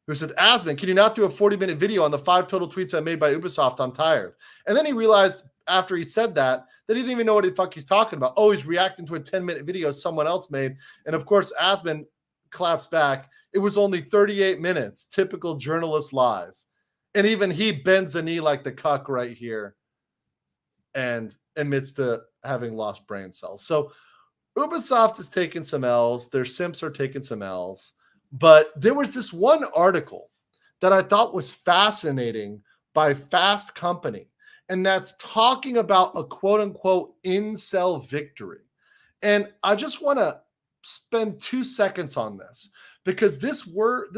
who said, Asman, can you not do a 40-minute video on the 5 total tweets I made by Ubisoft? I'm tired. And then he realized after he said that he didn't even know what the fuck he's talking about. Oh, he's reacting to a 10-minute video someone else made. And of course, Asman claps back. It was only 38 minutes. Typical journalist lies. And even he bends the knee like the cuck right here and admits to having lost brain cells. So Ubisoft is taking some L's. Their simps are taking some L's. But there was this one article that I thought was fascinating by Fast Company. And that's talking about a quote-unquote incel victory. And I just want to spend 2 seconds on this because this word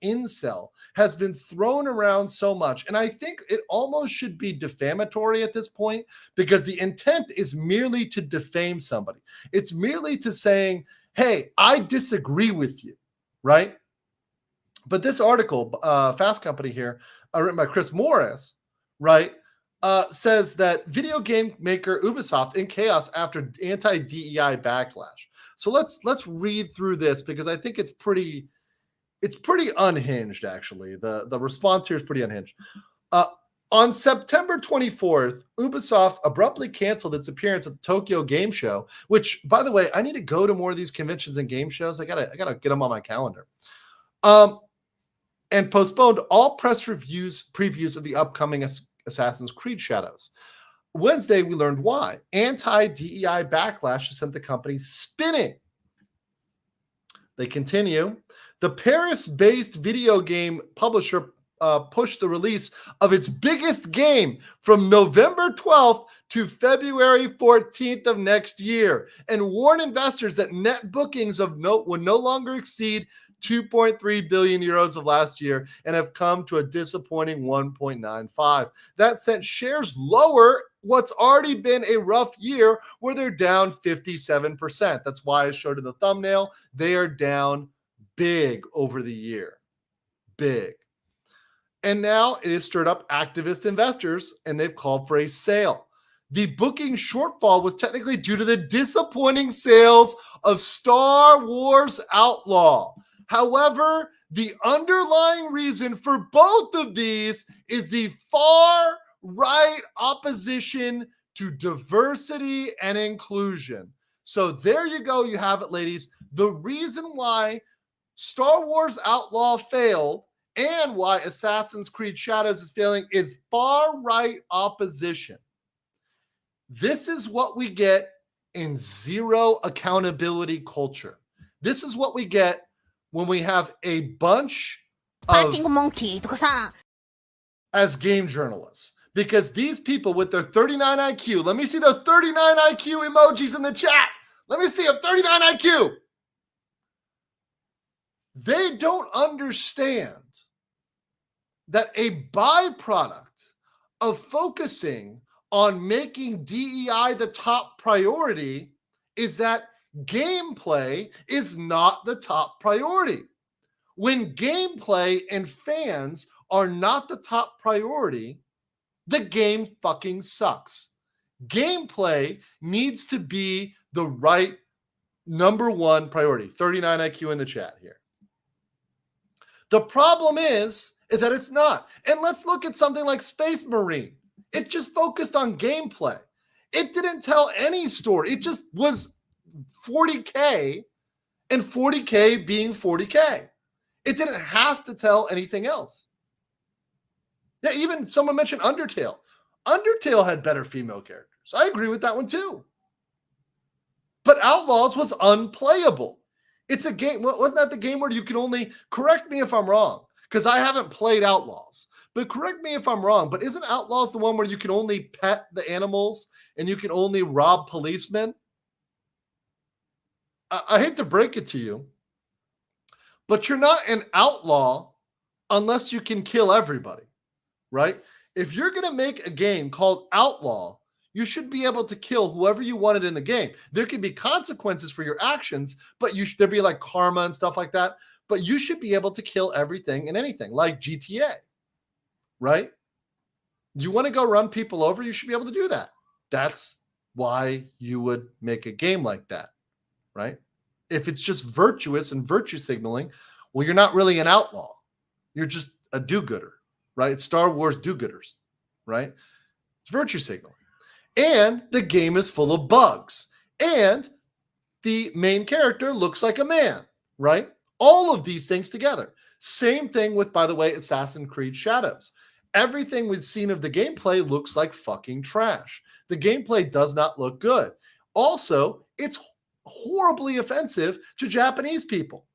incel has been thrown around so much. And I think it almost should be defamatory at this point because the intent is merely to defame somebody. It's merely to saying, hey, I disagree with you, right? But this article, Fast Company here, written by Chris Morris, right, says that video game maker Ubisoft in chaos after anti-DEI backlash. So let's read through this because I think it's pretty unhinged, actually. The response here is pretty unhinged. On September 24th, Ubisoft abruptly canceled its appearance at the Tokyo Game Show, which, by the way, I need to go to more of these conventions and game shows. I gotta get them on my calendar. And postponed all press previews of the upcoming Assassin's Creed Shadows. Wednesday, we learned why. Anti-DEI backlash has sent the company spinning. They continue. The Paris-based video game publisher pushed the release of its biggest game from November 12th to February 14th of next year and warned investors that net bookings would no longer exceed 2.3 billion euros of last year and have come to a disappointing 1.95. That sent shares lower, what's already been a rough year where they're down 57%. That's why I showed in the thumbnail. They are down big over the year. Big. And now it has stirred up activist investors and they've called for a sale. The booking shortfall was technically due to the disappointing sales of Star Wars Outlaw. However, the underlying reason for both of these is the far-right opposition to diversity and inclusion. So there you go. You have it, ladies. The reason why Star Wars Outlaw failed and why Assassin's Creed Shadows is failing is far-right opposition. This is what we get in zero accountability culture. This is what we get when we have a bunch of as game journalists. Because these people with their 39 IQ, let me see those 39 IQ emojis in the chat. Let me see them, 39 IQ. They don't understand that a byproduct of focusing on making DEI the top priority is that gameplay is not the top priority. When gameplay and fans are not the top priority, the game fucking sucks. Gameplay needs to be the right number one priority. 39 IQ in the chat here. The problem is that it's not. And let's look at something like Space Marine. It just focused on gameplay. It didn't tell any story. It just was 40K and 40K being 40K. It didn't have to tell anything else. Yeah, even someone mentioned Undertale. Undertale had better female characters. I agree with that one too. But Outlaws was unplayable. It's a game. Wasn't that the game where you can only, correct me if I'm wrong, because I haven't played Outlaws, but correct me if I'm wrong, but isn't Outlaws the one where you can only pet the animals and you can only rob policemen? I hate to break it to you, but you're not an outlaw unless you can kill everybody, right? If you're going to make a game called Outlaw, you should be able to kill whoever you wanted in the game. There could be consequences for your actions, but there'd be like karma and stuff like that. But you should be able to kill everything and anything, like GTA, right? You want to go run people over, you should be able to do that. That's why you would make a game like that, right? If it's just virtuous and virtue signaling, well, you're not really an outlaw. You're just a do-gooder, right? It's Star Wars do-gooders, right? It's virtue signaling. And the game is full of bugs. And the main character looks like a man, right? All of these things together. Same thing with, by the way, Assassin's Creed Shadows. Everything we've seen of the gameplay looks like fucking trash. The gameplay does not look good. Also, it's horribly offensive to Japanese people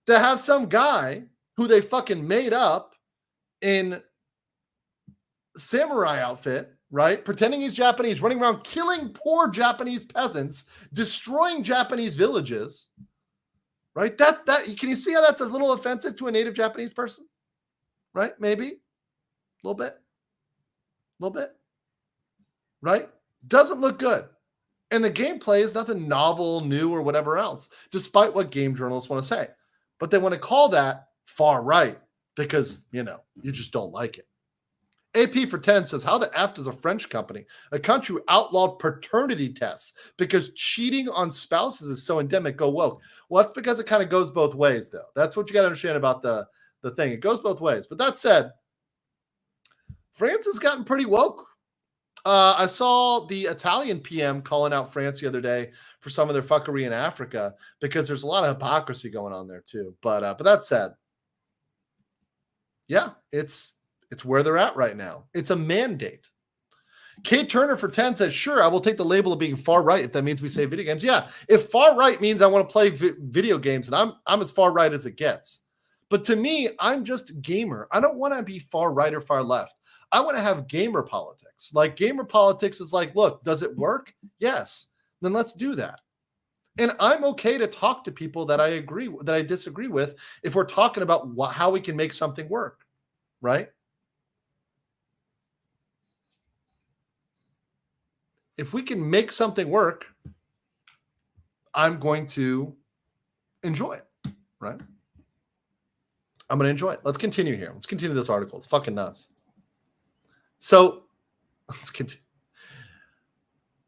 to have some guy who they fucking made up in samurai outfit, right? Pretending he's Japanese, running around killing poor Japanese peasants, destroying Japanese villages, right? That can you see how that's a little offensive to a native Japanese person, right? Maybe a little bit, right? Doesn't look good. And the gameplay is nothing novel, new, or whatever else, despite what game journalists want to say. But they want to call that far right because, you just don't like it. AP for 10 says, how the F does a French company, a country who outlawed paternity tests because cheating on spouses is so endemic, go woke? Well, that's because it kind of goes both ways, though. That's what you got to understand about the thing. It goes both ways. But that said, France has gotten pretty woke. I saw the Italian PM calling out France the other day for some of their fuckery in Africa because there's a lot of hypocrisy going on there too. But that said, yeah, it's where they're at right now. It's a mandate. Kate Turner for 10 says, sure, I will take the label of being far right if that means we say video games. Yeah, if far right means I want to play video games, and I'm as far right as it gets. But to me, I'm just a gamer. I don't want to be far right or far left. I want to have gamer politics. Like gamer politics is like, look, does it work? Yes. Then let's do that. And I'm okay to talk to people that I disagree with if we're talking about how we can make something work, right? If we can make something work, I'm going to enjoy it, right? I'm going to enjoy it. Let's continue here. Let's continue this article. It's fucking nuts. So let's continue.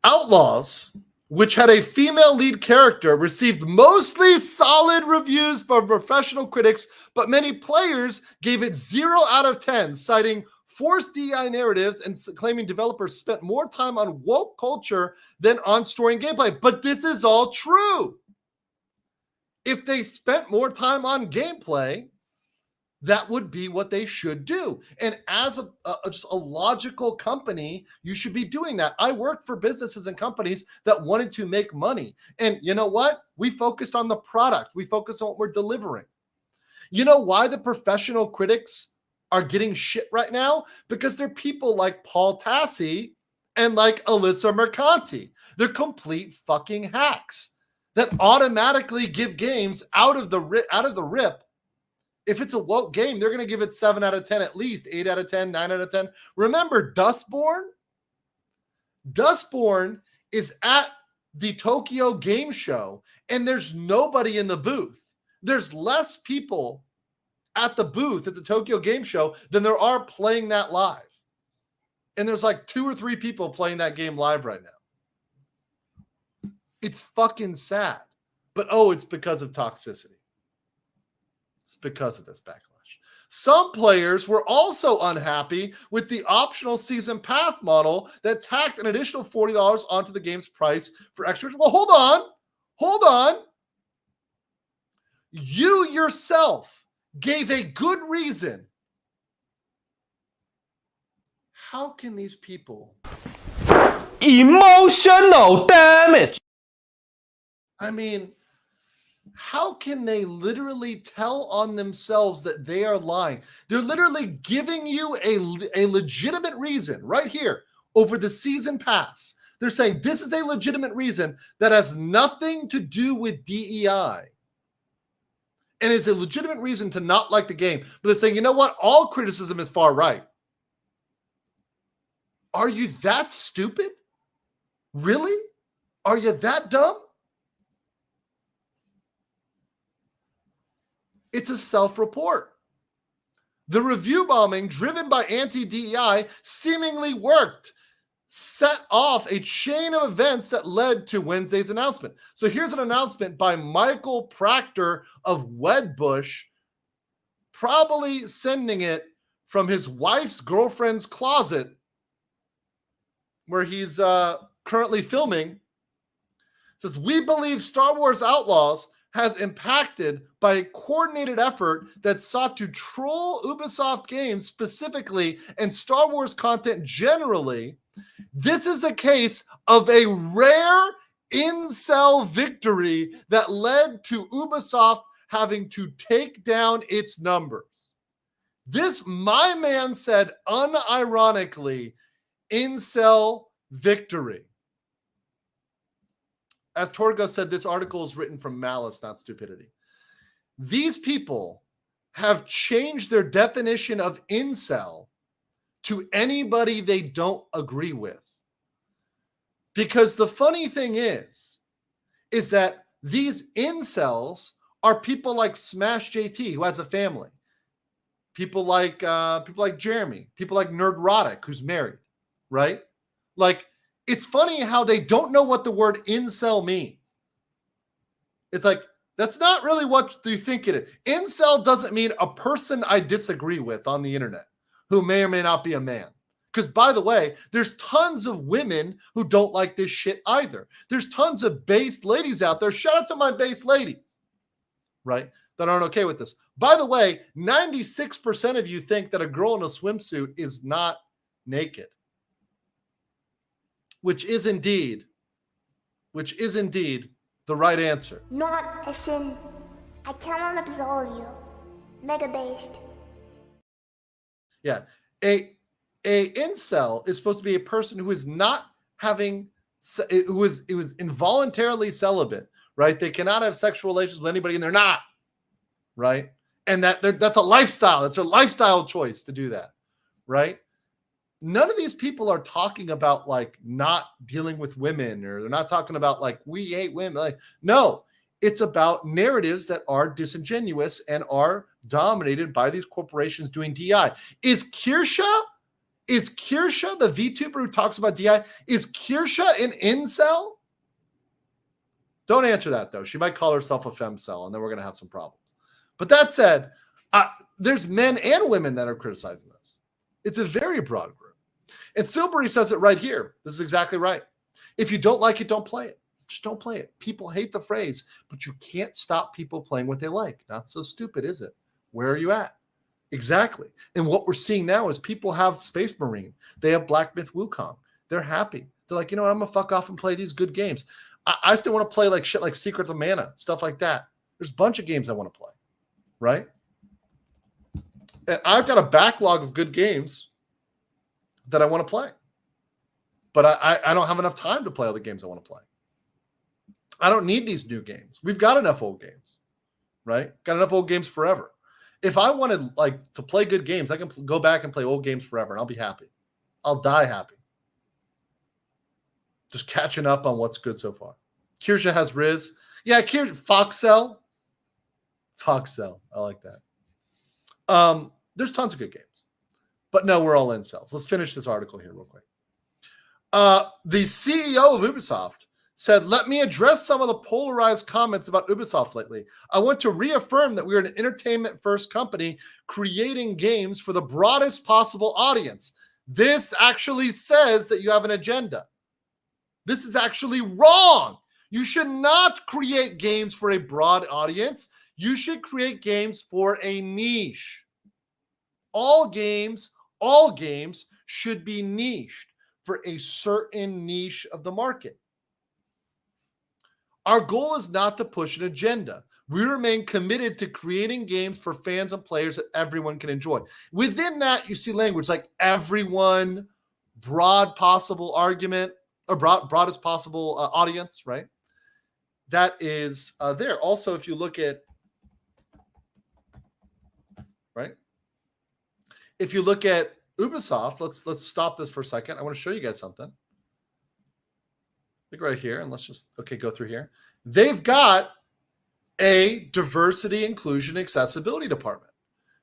Outlaws, which had a female lead character, received mostly solid reviews from professional critics, but many players gave it 0 out of 10, citing forced DI narratives and claiming developers spent more time on woke culture than on story and gameplay. But this is all true. If they spent more time on gameplay, that would be what they should do. And as just a logical company, you should be doing that. I worked for businesses and companies that wanted to make money. And you know what? We focused on the product. We focused on what we're delivering. You know why the professional critics are getting shit right now? Because they're people like Paul Tassi and like Alyssa Mercante. They're complete fucking hacks that automatically give games out of the rip. If it's a woke game, they're going to give it 7 out of 10 at least, 8 out of 10, 9 out of 10. Remember Dustborn? Dustborn is at the Tokyo Game Show, and there's nobody in the booth. There's less people at the booth at the Tokyo Game Show than there are playing that live. And there's like 2 or 3 people playing that game live right now. It's fucking sad. But it's because of toxicity. It's because of this backlash. Some players were also unhappy with the optional season path model that tacked an additional $40 onto the game's price for extras. Well, hold on. You yourself gave a good reason. How can these people emotional damage I mean, how can they literally tell on themselves that they are lying? They're literally giving you a legitimate reason right here over the season pass. They're saying this is a legitimate reason that has nothing to do with DEI. And is a legitimate reason to not like the game. But they're saying, you know what? All criticism is far right. Are you that stupid? Really? Are you that dumb? It's a self-report. The review bombing driven by anti-DEI seemingly worked, set off a chain of events that led to Wednesday's announcement. So here's an announcement by Michael Proctor of Wedbush, probably sending it from his wife's girlfriend's closet where he's currently filming. It says, we believe Star Wars Outlaws has impacted by a coordinated effort that sought to troll Ubisoft games specifically and Star Wars content generally. This is a case of a rare incel victory that led to Ubisoft having to take down its numbers. This, my man said unironically, incel victory. As Torgo said, this article is written from malice, not stupidity. These people have changed their definition of incel to anybody they don't agree with. Because the funny thing is that these incels are people like Smash JT, who has a family. People like Jeremy, people like Nerdrotic, who's married, right? Like, it's funny how they don't know what the word incel means. It's like, that's not really what you think it is. Incel doesn't mean a person I disagree with on the internet who may or may not be a man. Because, by the way, there's tons of women who don't like this shit either. There's tons of based ladies out there. Shout out to my based ladies, right? That aren't okay with this. By the way, 96% of you think that a girl in a swimsuit is not naked. Which is indeed the right answer. Not as in, I cannot absolve you. Mega based. Yeah. A incel is supposed to be a person who is not having, who is involuntarily celibate, right? They cannot have sexual relations with anybody, and they're not, right? And that's a lifestyle. It's a lifestyle choice to do that, right? None of these people are talking about like not dealing with women, or they're not talking about like we hate women. Like, no, it's about narratives that are disingenuous and are dominated by these corporations doing DI. Is Kirsha the VTuber who talks about DI? Is Kirsha an incel? Don't answer that though. She might call herself a femcel, and then we're going to have some problems. But that said, there's men and women that are criticizing this. It's a very broad group. And Silbury says it right here. This is exactly right. If you don't like it, don't play it. Just don't play it. People hate the phrase, but you can't stop people playing what they like. Not so stupid, is it? Where are you at? Exactly. And what we're seeing now is people have Space Marine. They have Black Myth Wukong. They're happy. They're like, you know what? I'm going to fuck off and play these good games. I still want to play like shit like Secrets of Mana, stuff like that. There's a bunch of games I want to play, right? And I've got a backlog of good games that I want to play. But I don't have enough time to play all the games I want to play. I don't need these new games. We've got enough old games, right? Got enough old games forever. If I wanted like to play good games, I can go back and play old games forever, and I'll be happy. I'll die happy. Just catching up on what's good so far. Kirsha has Riz. Yeah, Foxcell. I like that. There's tons of good games. But no, we're all incels. Let's finish this article here real quick. The CEO of Ubisoft said, let me address some of the polarized comments about Ubisoft lately. I want to reaffirm that we are an entertainment-first company creating games for the broadest possible audience. This actually says that you have an agenda. This is actually wrong. You should not create games for a broad audience. You should create games for a niche. All games should be niched for a certain niche of the market. Our goal is not to push an agenda. We remain committed to creating games for fans and players that everyone can enjoy. Within that, you see language like everyone, broad possible argument, or broadest possible audience, right? That is there. Also, if you look at, right? If you look at Ubisoft, let's stop this for a second. I want to show you guys something. Look right here, and let's just, go through here. They've got a diversity, inclusion, accessibility department.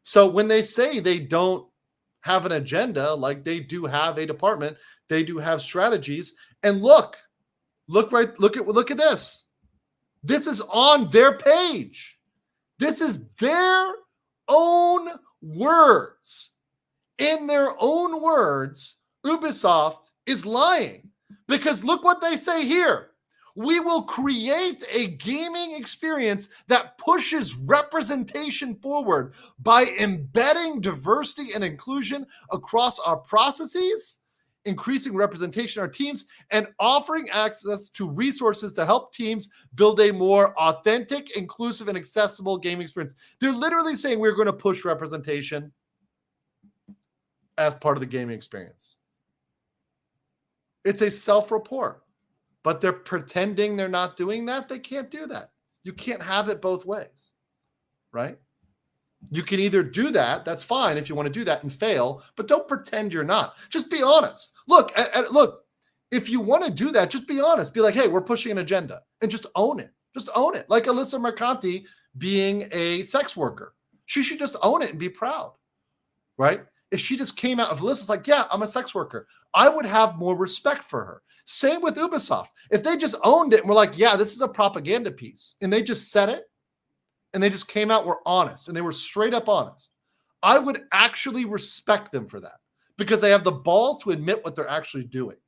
So when they say they don't have an agenda, like they do have a department, they do have strategies. And look at this. This is on their page. This is their own words. In their own words, Ubisoft is lying, because look what they say here. We will create a gaming experience that pushes representation forward by embedding diversity and inclusion across our processes, increasing representation in our teams, and offering access to resources to help teams build a more authentic, inclusive, and accessible gaming experience. They're literally saying we're going to push representation as part of the gaming experience. It's a self-report. But they're pretending they're not doing that. They can't do that. You can't have it both ways, right? You can either do that. That's fine if you want to do that and fail, but don't pretend you're not. Just be honest. Look, if you want to do that, just be honest. Be like, hey, we're pushing an agenda, and just own it. Just own it. Like Alyssa Mercante being a sex worker. She should just own it and be proud, right? If she just came out, if Alyssa's like, yeah, I'm a sex worker, I would have more respect for her. Same with Ubisoft. If they just owned it and were like, yeah, this is a propaganda piece, and they just said it, and they just came out and were honest, and they were straight up honest, I would actually respect them for that, because they have the balls to admit what they're actually doing.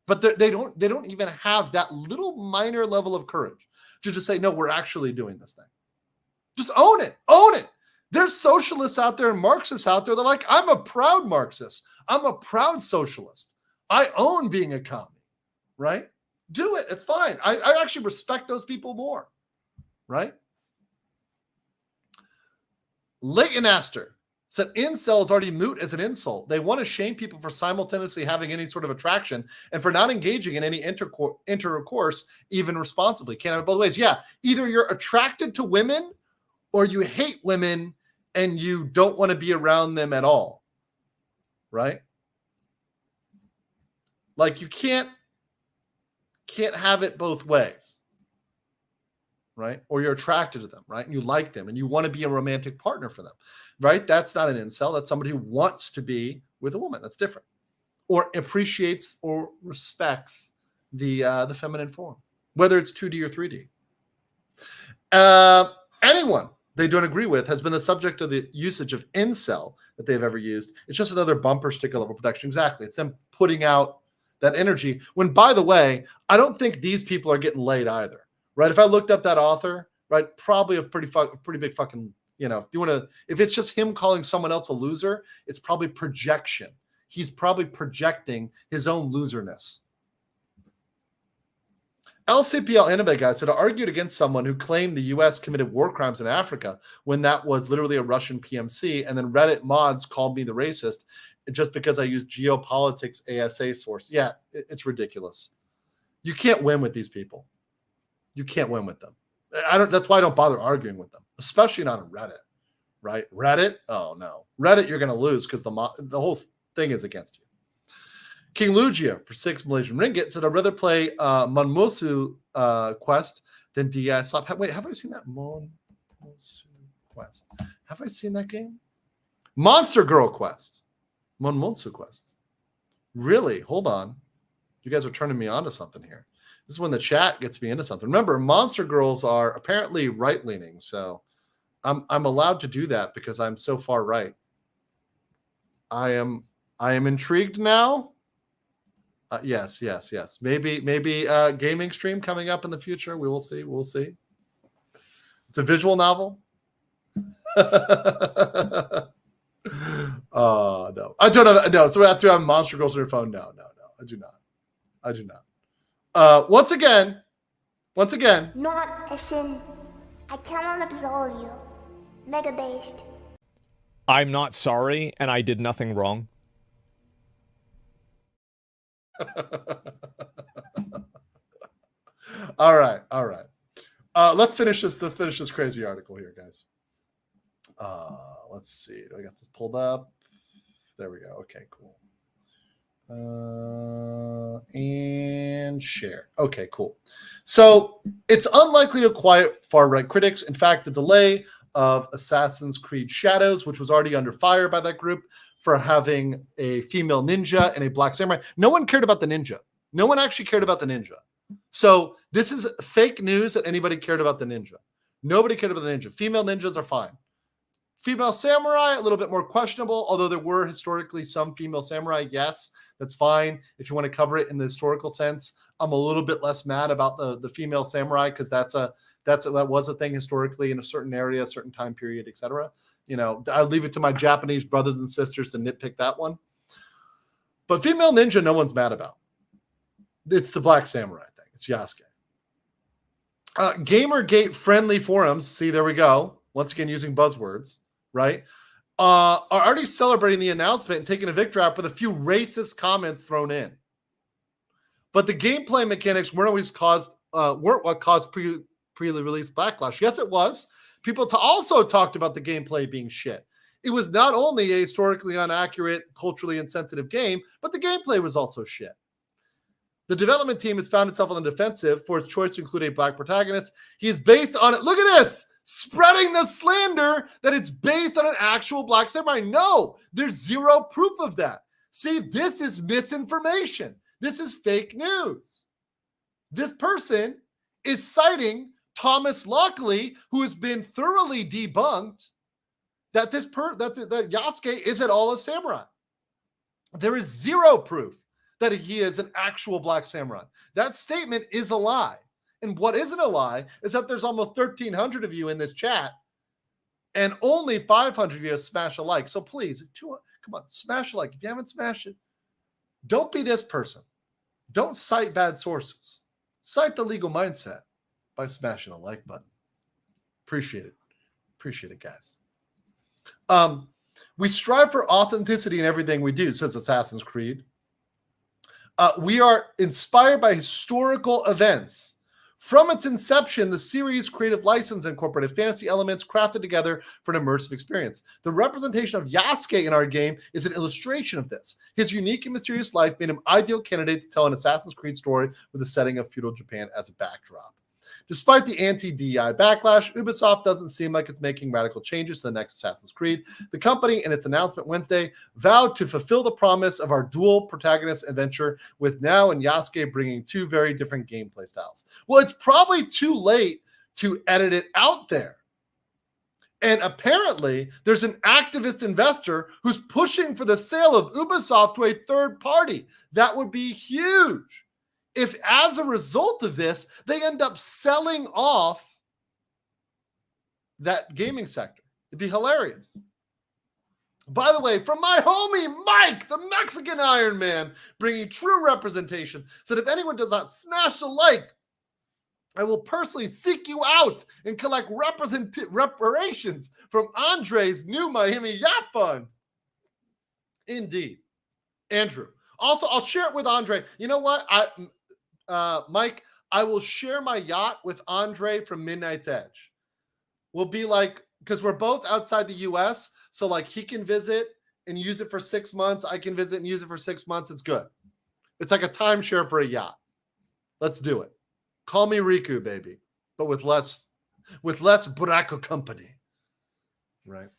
But they don't even have that little minor level of courage to just say, no, we're actually doing this thing. Just own it. Own it. There's socialists out there and Marxists out there that are like, I'm a proud Marxist. I'm a proud socialist. I own being a commie, right? Do it. It's fine. I actually respect those people more, right? Leighton Astor said incel is already moot as an insult. They want to shame people for simultaneously having any sort of attraction and for not engaging in any intercourse, even responsibly. Can't have it both ways. Yeah, either you're attracted to women or you hate women and you don't want to be around them at all, right? Like you can't have it both ways, right? Or you're attracted to them, right? And you like them and you want to be a romantic partner for them, right? That's not an incel. That's somebody who wants to be with a woman. That's different. Or appreciates or respects the feminine form, whether it's 2D or 3D. Anyone they don't agree with has been the subject of the usage of incel that they've ever used. It's just another bumper sticker level production. Exactly. It's them putting out that energy when, by the way, I don't think these people are getting laid either, right? If I looked up that author, right, probably a pretty big fucking, if it's just him calling someone else a loser, it's probably projection. He's probably projecting his own loserness. LCPL Anime Guy said, I argued against someone who claimed the U.S. committed war crimes in Africa when that was literally a Russian PMC, and then Reddit mods called me the racist just because I used geopolitics ASA source. Yeah, it's ridiculous. You can't win with these people. You can't win with them. That's why I don't bother arguing with them, especially not on Reddit, right? Reddit? Oh, no. Reddit, you're going to lose because the whole thing is against you. King Lugia for 6 Malaysian ringgit said, I'd rather play Monmosu Quest than DI Slap. Wait, have I seen that? Monmosu Quest. Have I seen that game? Monster Girl Quest. Monmosu Quest. Really? Hold on. You guys are turning me on to something here. This is when the chat gets me into something. Remember, Monster Girls are apparently right-leaning, so I'm allowed to do that because I'm so far right. I am intrigued now. Yes. Maybe gaming stream coming up in the future. We will see. We'll see. It's a visual novel. Oh, no. I don't have. No, so we have to have Monster Girls on your phone. No. I do not. Once again, Once again. Not a sin. I cannot absolve you. Mega based. I'm not sorry, and I did nothing wrong. All right. Let's finish this. Let's finish this crazy article here, guys. Let's see. Do I got this pulled up? There we go. Okay, cool. And share. Okay, cool. So it's unlikely to quiet far-right critics. In fact, the delay of Assassin's Creed Shadows, which was already under fire by that group for having a female ninja and a black samurai. No one cared about the ninja. No one actually cared about the ninja. So this is fake news that anybody cared about the ninja. Nobody cared about the ninja. Female ninjas are fine. Female samurai, a little bit more questionable, although there were historically some female samurai. Yes, that's fine. If you want to cover it in the historical sense, I'm a little bit less mad about the female samurai because that was a thing historically in a certain area, a certain time period, etc. You know, I leave it to my Japanese brothers and sisters to nitpick that one. But female ninja, no one's mad about. It's the black samurai thing. It's Yasuke. Gamergate friendly forums. See, there we go. Once again, using buzzwords, right? Are already celebrating the announcement and taking a victory lap with a few racist comments thrown in. But the gameplay mechanics weren't what caused pre-release backlash. Yes, it was. People also talked about the gameplay being shit. It was not only a historically inaccurate, culturally insensitive game, but the gameplay was also shit. The development team has found itself on the defensive for its choice to include a black protagonist. He is based on it. Look at this, spreading the slander that it's based on an actual black samurai. No, there's zero proof of that. See, this is misinformation. This is fake news. This person is citing Thomas Lockley, who has been thoroughly debunked, that that Yasuke is at all a samurai. There is zero proof that he is an actual black samurai. That statement is a lie. And what isn't a lie is that there's almost 1,300 of you in this chat, and only 500 of you have smashed a like. So please, come on, smash a like. If you haven't smashed it, don't be this person. Don't cite bad sources. Cite the legal mindset by smashing the like button. Appreciate it. Appreciate it, guys. We strive for authenticity in everything we do, says Assassin's Creed. We are inspired by historical events. From its inception, the series' creative license incorporated fantasy elements crafted together for an immersive experience. The representation of Yasuke in our game is an illustration of this. His unique and mysterious life made him ideal candidate to tell an Assassin's Creed story with the setting of feudal Japan as a backdrop. Despite the anti-DEI backlash, Ubisoft doesn't seem like it's making radical changes to the next Assassin's Creed. The company, in its announcement Wednesday, vowed to fulfill the promise of our dual protagonist adventure, with Now and Yasuke bringing two very different gameplay styles. Well, it's probably too late to edit it out there. And apparently, there's an activist investor who's pushing for the sale of Ubisoft to a third party. That would be huge. If, as a result of this, they end up selling off that gaming sector. It'd be hilarious. By the way, from my homie Mike, the Mexican Iron Man, bringing true representation, said if anyone does not smash the like, I will personally seek you out and collect reparations from Andre's new Miami Yacht Fund. Indeed. Andrew. Also, I'll share it with Andre. You know what? Mike, I will share my yacht with Andre from Midnight's Edge. We'll be like, because we're both outside the US, so like he can visit and use it for 6 months. I can visit and use it for 6 months. It's good. It's like a timeshare for a yacht. Let's do it. Call me Riku, baby, but with less Buraco company. Right.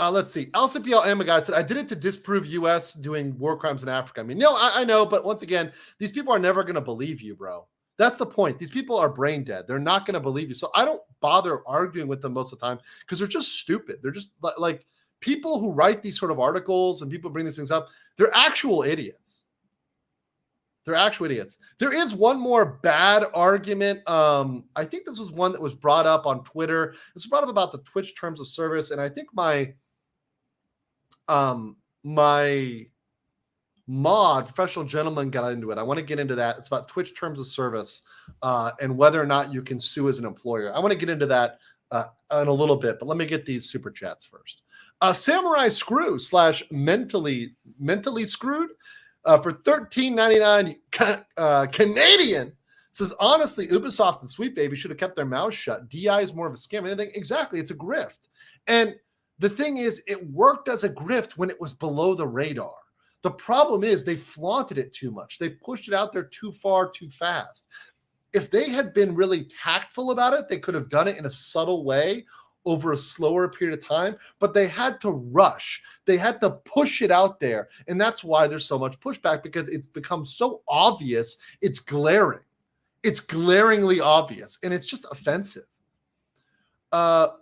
Let's see. LCPL Emma guy said, I did it to disprove U.S. doing war crimes in Africa. I mean, no, I know, but once again, these people are never going to believe you, bro. That's the point. These people are brain dead. They're not going to believe you. So I don't bother arguing with them most of the time because they're just stupid. They're just like people who write these sort of articles and people bring these things up. They're actual idiots. They're actual idiots. There is one more bad argument. I think this was one that was brought up on Twitter. This was brought up about the Twitch terms of service. And I think my mod, Professional Gentleman, got into it. I want to get into that. It's about Twitch terms of service and whether or not you can sue as an employer. I want to get into that in a little bit, but let me get these super chats first. Samurai Screw / mentally screwed for $13.99 Canadian says, honestly, Ubisoft and Sweet Baby should have kept their mouths shut. DI is more of a scam. Anything exactly, it's a grift. And the thing is, it worked as a grift when it was below the radar. The problem is they flaunted it too much. They pushed it out there too far, too fast. If they had been really tactful about it, they could have done it in a subtle way over a slower period of time, but they had to rush. They had to push it out there. And that's why there's so much pushback, because it's become so obvious. It's glaring. It's glaringly obvious, and it's just offensive. Utskia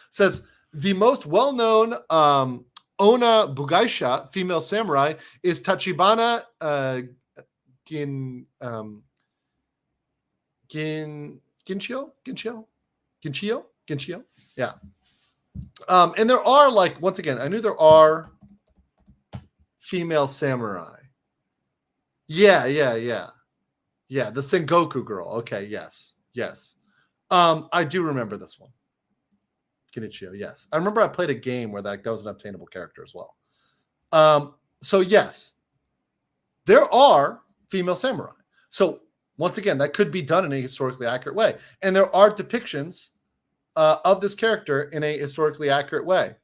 says, the most well-known Ona Bugaisha female samurai is Tachibana Ginchio. Yeah. And there are, like, once again, I knew there are female samurai. Yeah. The Sengoku girl. Okay, yes. I do remember this one. Genichio, yes. I remember I played a game where that was an obtainable character as well. So yes, there are female samurai. So once again, that could be done in a historically accurate way. And there are depictions of this character in a historically accurate way.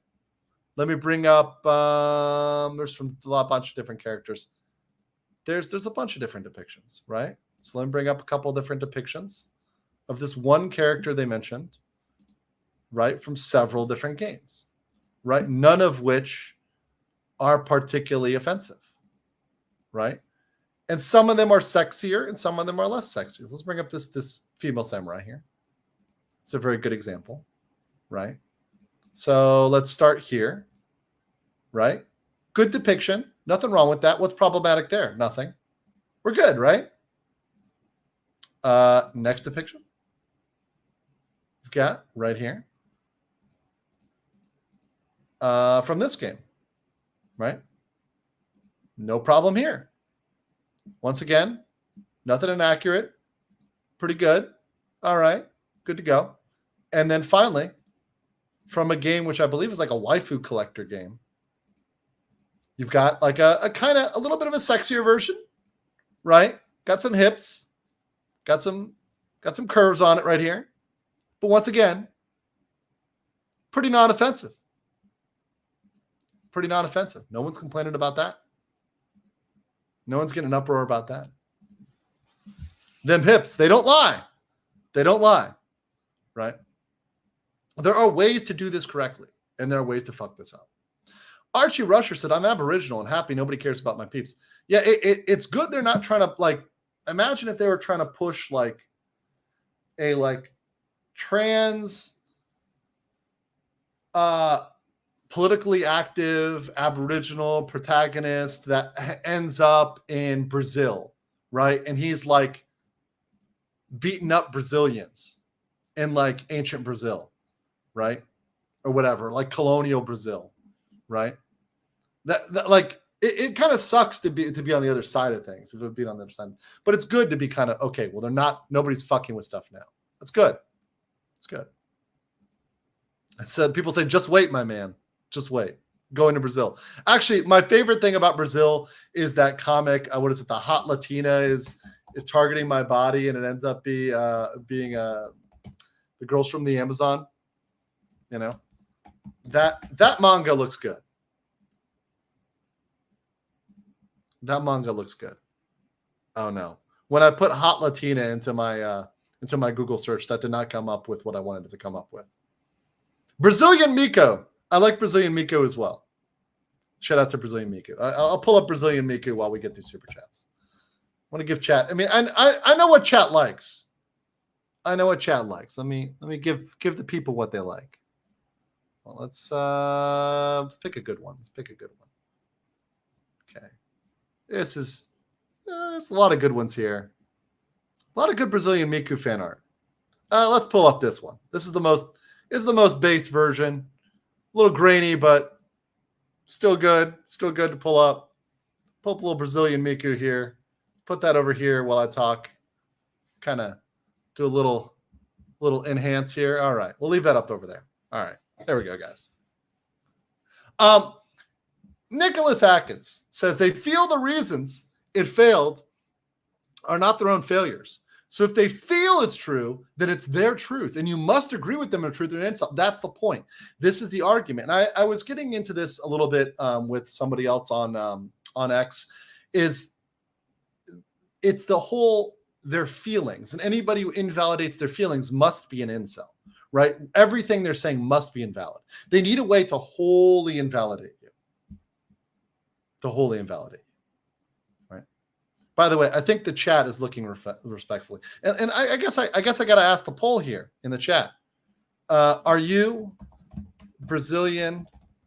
Let me bring up, there's from a bunch of different characters. There's a bunch of different depictions, right? So let me bring up a couple of different depictions of this one character they mentioned, right, from several different games, right? None of which are particularly offensive, right? And some of them are sexier and some of them are less sexy. Let's bring up this female samurai here. It's a very good example, right? So let's start here, right? Good depiction. Nothing wrong with that. What's problematic there? Nothing. We're good, right? Next depiction. We've got right here. From this game, right? No problem here. Once again, nothing inaccurate. Pretty good. All right. Good to go. And then finally, from a game which I believe is like a waifu collector game, you've got like a kind of a little bit of a sexier version, right? Got some hips, got some curves on it right here. But once again, pretty non-offensive. Pretty non-offensive. No one's complaining about that. No one's getting an uproar about that. Them hips, they don't lie. They don't lie, right? There are ways to do this correctly, and there are ways to fuck this up. Archie Rusher said, I'm Aboriginal and happy nobody cares about my peeps. Yeah, it's good they're not trying to, like, imagine if they were trying to push, like, a, like, trans, politically active Aboriginal protagonist that ends up in Brazil, right? And he's, like, beating up Brazilians in, like, ancient Brazil, right? Or whatever, like colonial Brazil, right? That like it kind of sucks to be on the other side of things, if it would be on the other side. But it's good to be kind of, okay, well, nobody's fucking with stuff now. That's good. It's good. I said, people say, just wait, my man. Just wait. Going to Brazil. Actually, my favorite thing about Brazil is that comic, what is it? The Hot Latina is targeting my body, and it ends up being the girls from the Amazon. You know, that manga looks good. That manga looks good. Oh no. When I put Hot Latina into my Google search, that did not come up with what I wanted it to come up with. Brazilian Miko. I like Brazilian Miko as well. Shout out to Brazilian Miko. I'll pull up Brazilian Miko while we get these super chats. I want to give chat. I mean, I know what chat likes. I know what chat likes. Let me give the people what they like. Well, let's pick a good one. Okay. There's a lot of good ones here. A lot of good Brazilian Miku fan art. Let's pull up this one. This is the most base version. little grainy, but still good. Still good to pull up. Pull up a little Brazilian Miku here. Put that over here while I talk. Kind of do a little enhance here. All right. We'll leave that up over there. All right. There we go, guys. Nicholas Atkins says they feel the reasons it failed are not their own failures. So if they feel it's true, then it's their truth, and you must agree with them in truth and insult. That's the point. This is the argument. And I was getting into this a little bit with somebody else on X. It's the whole their feelings, and anybody who invalidates their feelings must be an incel, right? Everything they're saying must be invalid. They need a way to wholly invalidate you. To wholly invalidate you, right? By the way, I think the chat is looking respectfully, and I guess I got to ask the poll here in the chat: are you Brazilian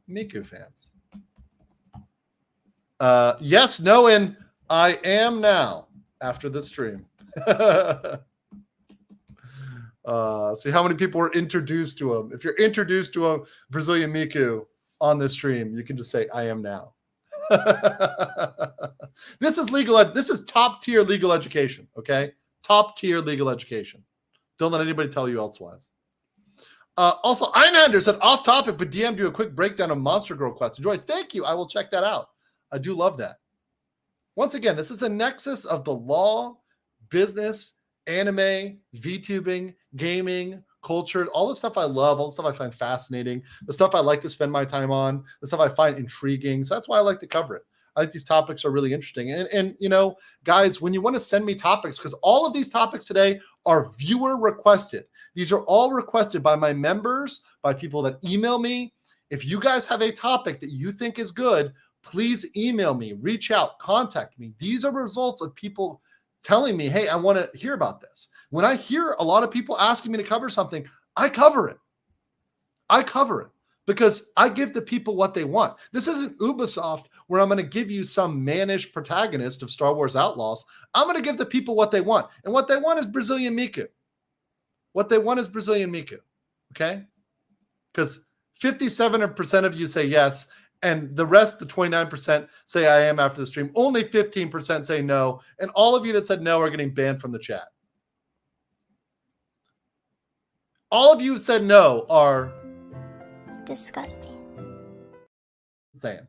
Miku fans? Yes, no, and I am now after the stream. See how many people were introduced to him. If you're introduced to a Brazilian Miku on this stream, you can just say, I am now. This is legal. This is top tier legal education. Okay. Top tier legal education. Don't let anybody tell you elsewise. Also, Einander said off topic, but DM do a quick breakdown of Monster Girl Quest. Enjoy. Thank you. I will check that out. I do love that. Once again, this is a nexus of the law, business, anime, VTubing, gaming, culture, all the stuff I love, all the stuff I find fascinating, the stuff I like to spend my time on, the stuff I find intriguing. So that's why I like to cover it. I think these topics are really interesting. And you know, guys, when you want to send me topics, because all of these topics today are viewer requested. These are all requested by my members, by people that email me. If you guys have a topic that you think is good, please email me, reach out, contact me. These are results of people telling me, hey, I want to hear about this. When I hear a lot of people asking me to cover something, I cover it. I cover it because I give the people what they want. This isn't Ubisoft where I'm going to give you some mannish protagonist of Star Wars Outlaws. I'm going to give the people what they want. And what they want is Brazilian Miku. What they want is Brazilian Miku. Okay? Because 57% of you say yes. And the rest, the 29%, say I am after the stream. Only 15% say no. And all of you that said no are getting banned from the chat. All of you who said no are Disgusting. saying.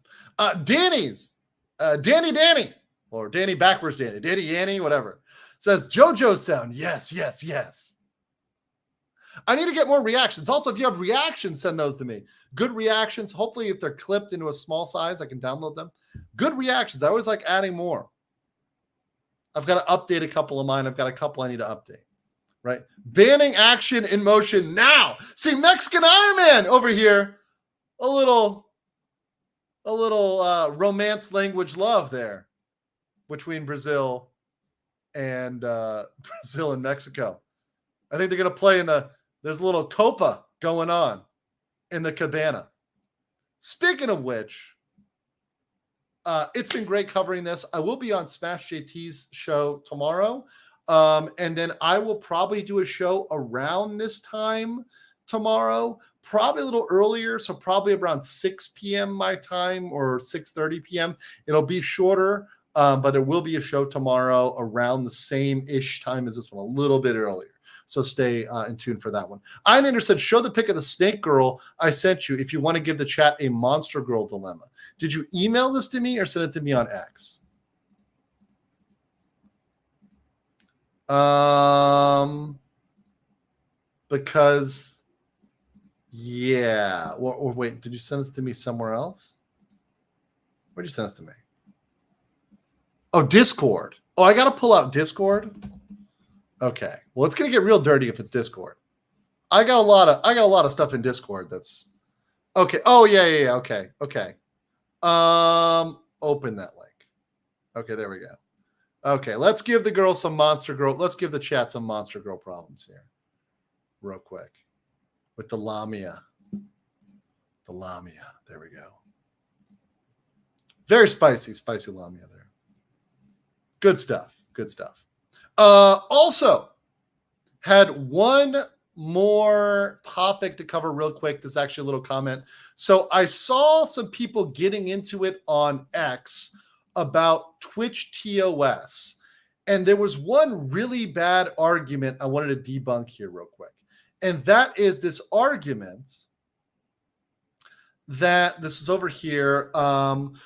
Danny, or Danny backwards Danny, Yanny, whatever, says JoJo sound. Yes, yes, yes. I need to get more reactions. Also, if you have reactions, send those to me. Good reactions. Hopefully, if they're clipped into a small size, I can download them. Good reactions. I always like adding more. I've got to update a couple of mine. I've got a couple I need to update. Right? Banning action in motion now. See, Mexican Iron Man over here. A little romance language love there between Brazil and Mexico. I think they're going to play there's a little Copa going on in the cabana. Speaking of which, it's been great covering this. I will be on Smash JT's show tomorrow. And then I will probably do a show around this time tomorrow, probably a little earlier. So probably around 6 p.m. my time or 6:30 p.m. It'll be shorter, but there will be a show tomorrow around the same-ish time as this one, a little bit earlier. So stay in tune for that one. Einander said, show the pic of the snake girl I sent you if you want to give the chat a monster girl dilemma. Did you email this to me or send it to me on X? Because, yeah. Or wait, did you send this to me somewhere else? Where'd you send this to me? Oh, Discord. Oh, I got to pull out Discord. Okay. Well, it's going to get real dirty if it's Discord. I got a lot of stuff in Discord that's okay. Oh, yeah. Okay. Open that link. Okay, there we go. Okay, let's give the girl some monster girl. Let's give the chat some monster girl problems here. Real quick. With the Lamia. The Lamia. There we go. Very spicy Lamia there. Good stuff. Also had one more topic to cover real quick. There's actually a little comment. So I saw some people getting into it on X about Twitch TOS. And there was one really bad argument I wanted to debunk here real quick. And that is this argument that this is over here,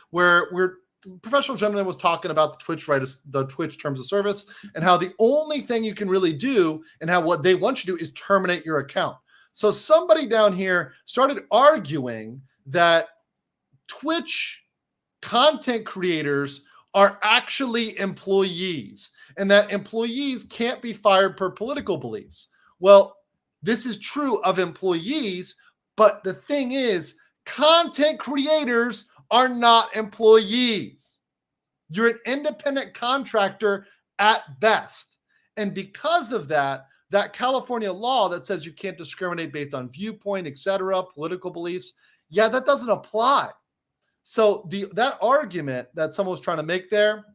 where professional gentleman was talking about the Twitch terms of service and how the only thing you can really do and how what they want you to do is terminate your account. So somebody down here started arguing that Twitch content creators are actually employees and that employees can't be fired per political beliefs. Well, this is true of employees, but the thing is, content creators are not employees. You're an independent contractor at best. And because of that, that California law that says you can't discriminate based on viewpoint, etc., political beliefs, yeah, that doesn't apply. So that argument that someone was trying to make there,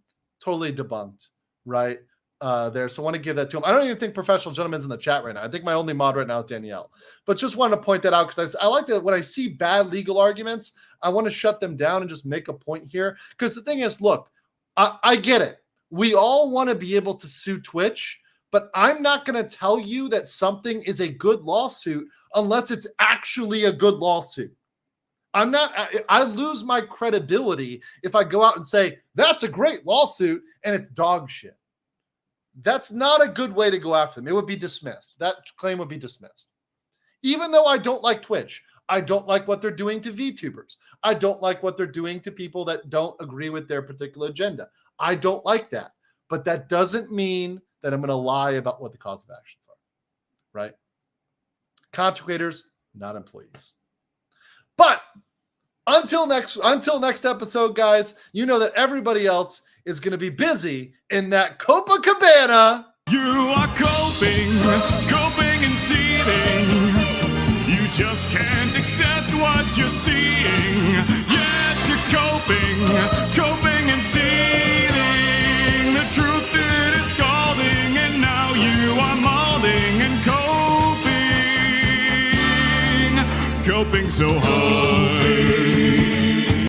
totally debunked, right? There. So I want to give that to him. I don't even think professional gentleman's in the chat right now. I think my only mod right now is Danielle. But just wanted to point that out because I like to, when I see bad legal arguments, I want to shut them down and just make a point here. Because the thing is, look, I get it. We all want to be able to sue Twitch, but I'm not going to tell you that something is a good lawsuit unless it's actually a good lawsuit. I lose my credibility if I go out and say, that's a great lawsuit and it's dog shit. That's not a good way to go after them. It would be dismissed. That claim would be dismissed. Even though I don't like Twitch, I don't like what they're doing to VTubers. I don't like what they're doing to people that don't agree with their particular agenda. I don't like that. But that doesn't mean that I'm going to lie about what the cause of actions are, right? Content creators, not employees. But until next episode, guys, you know that everybody else is going to be busy in that Copacabana. You are coping and seething. You just can't accept what you're seeing. Yes, you're coping and seething. The truth it is scalding, and now you are molding and coping so hard.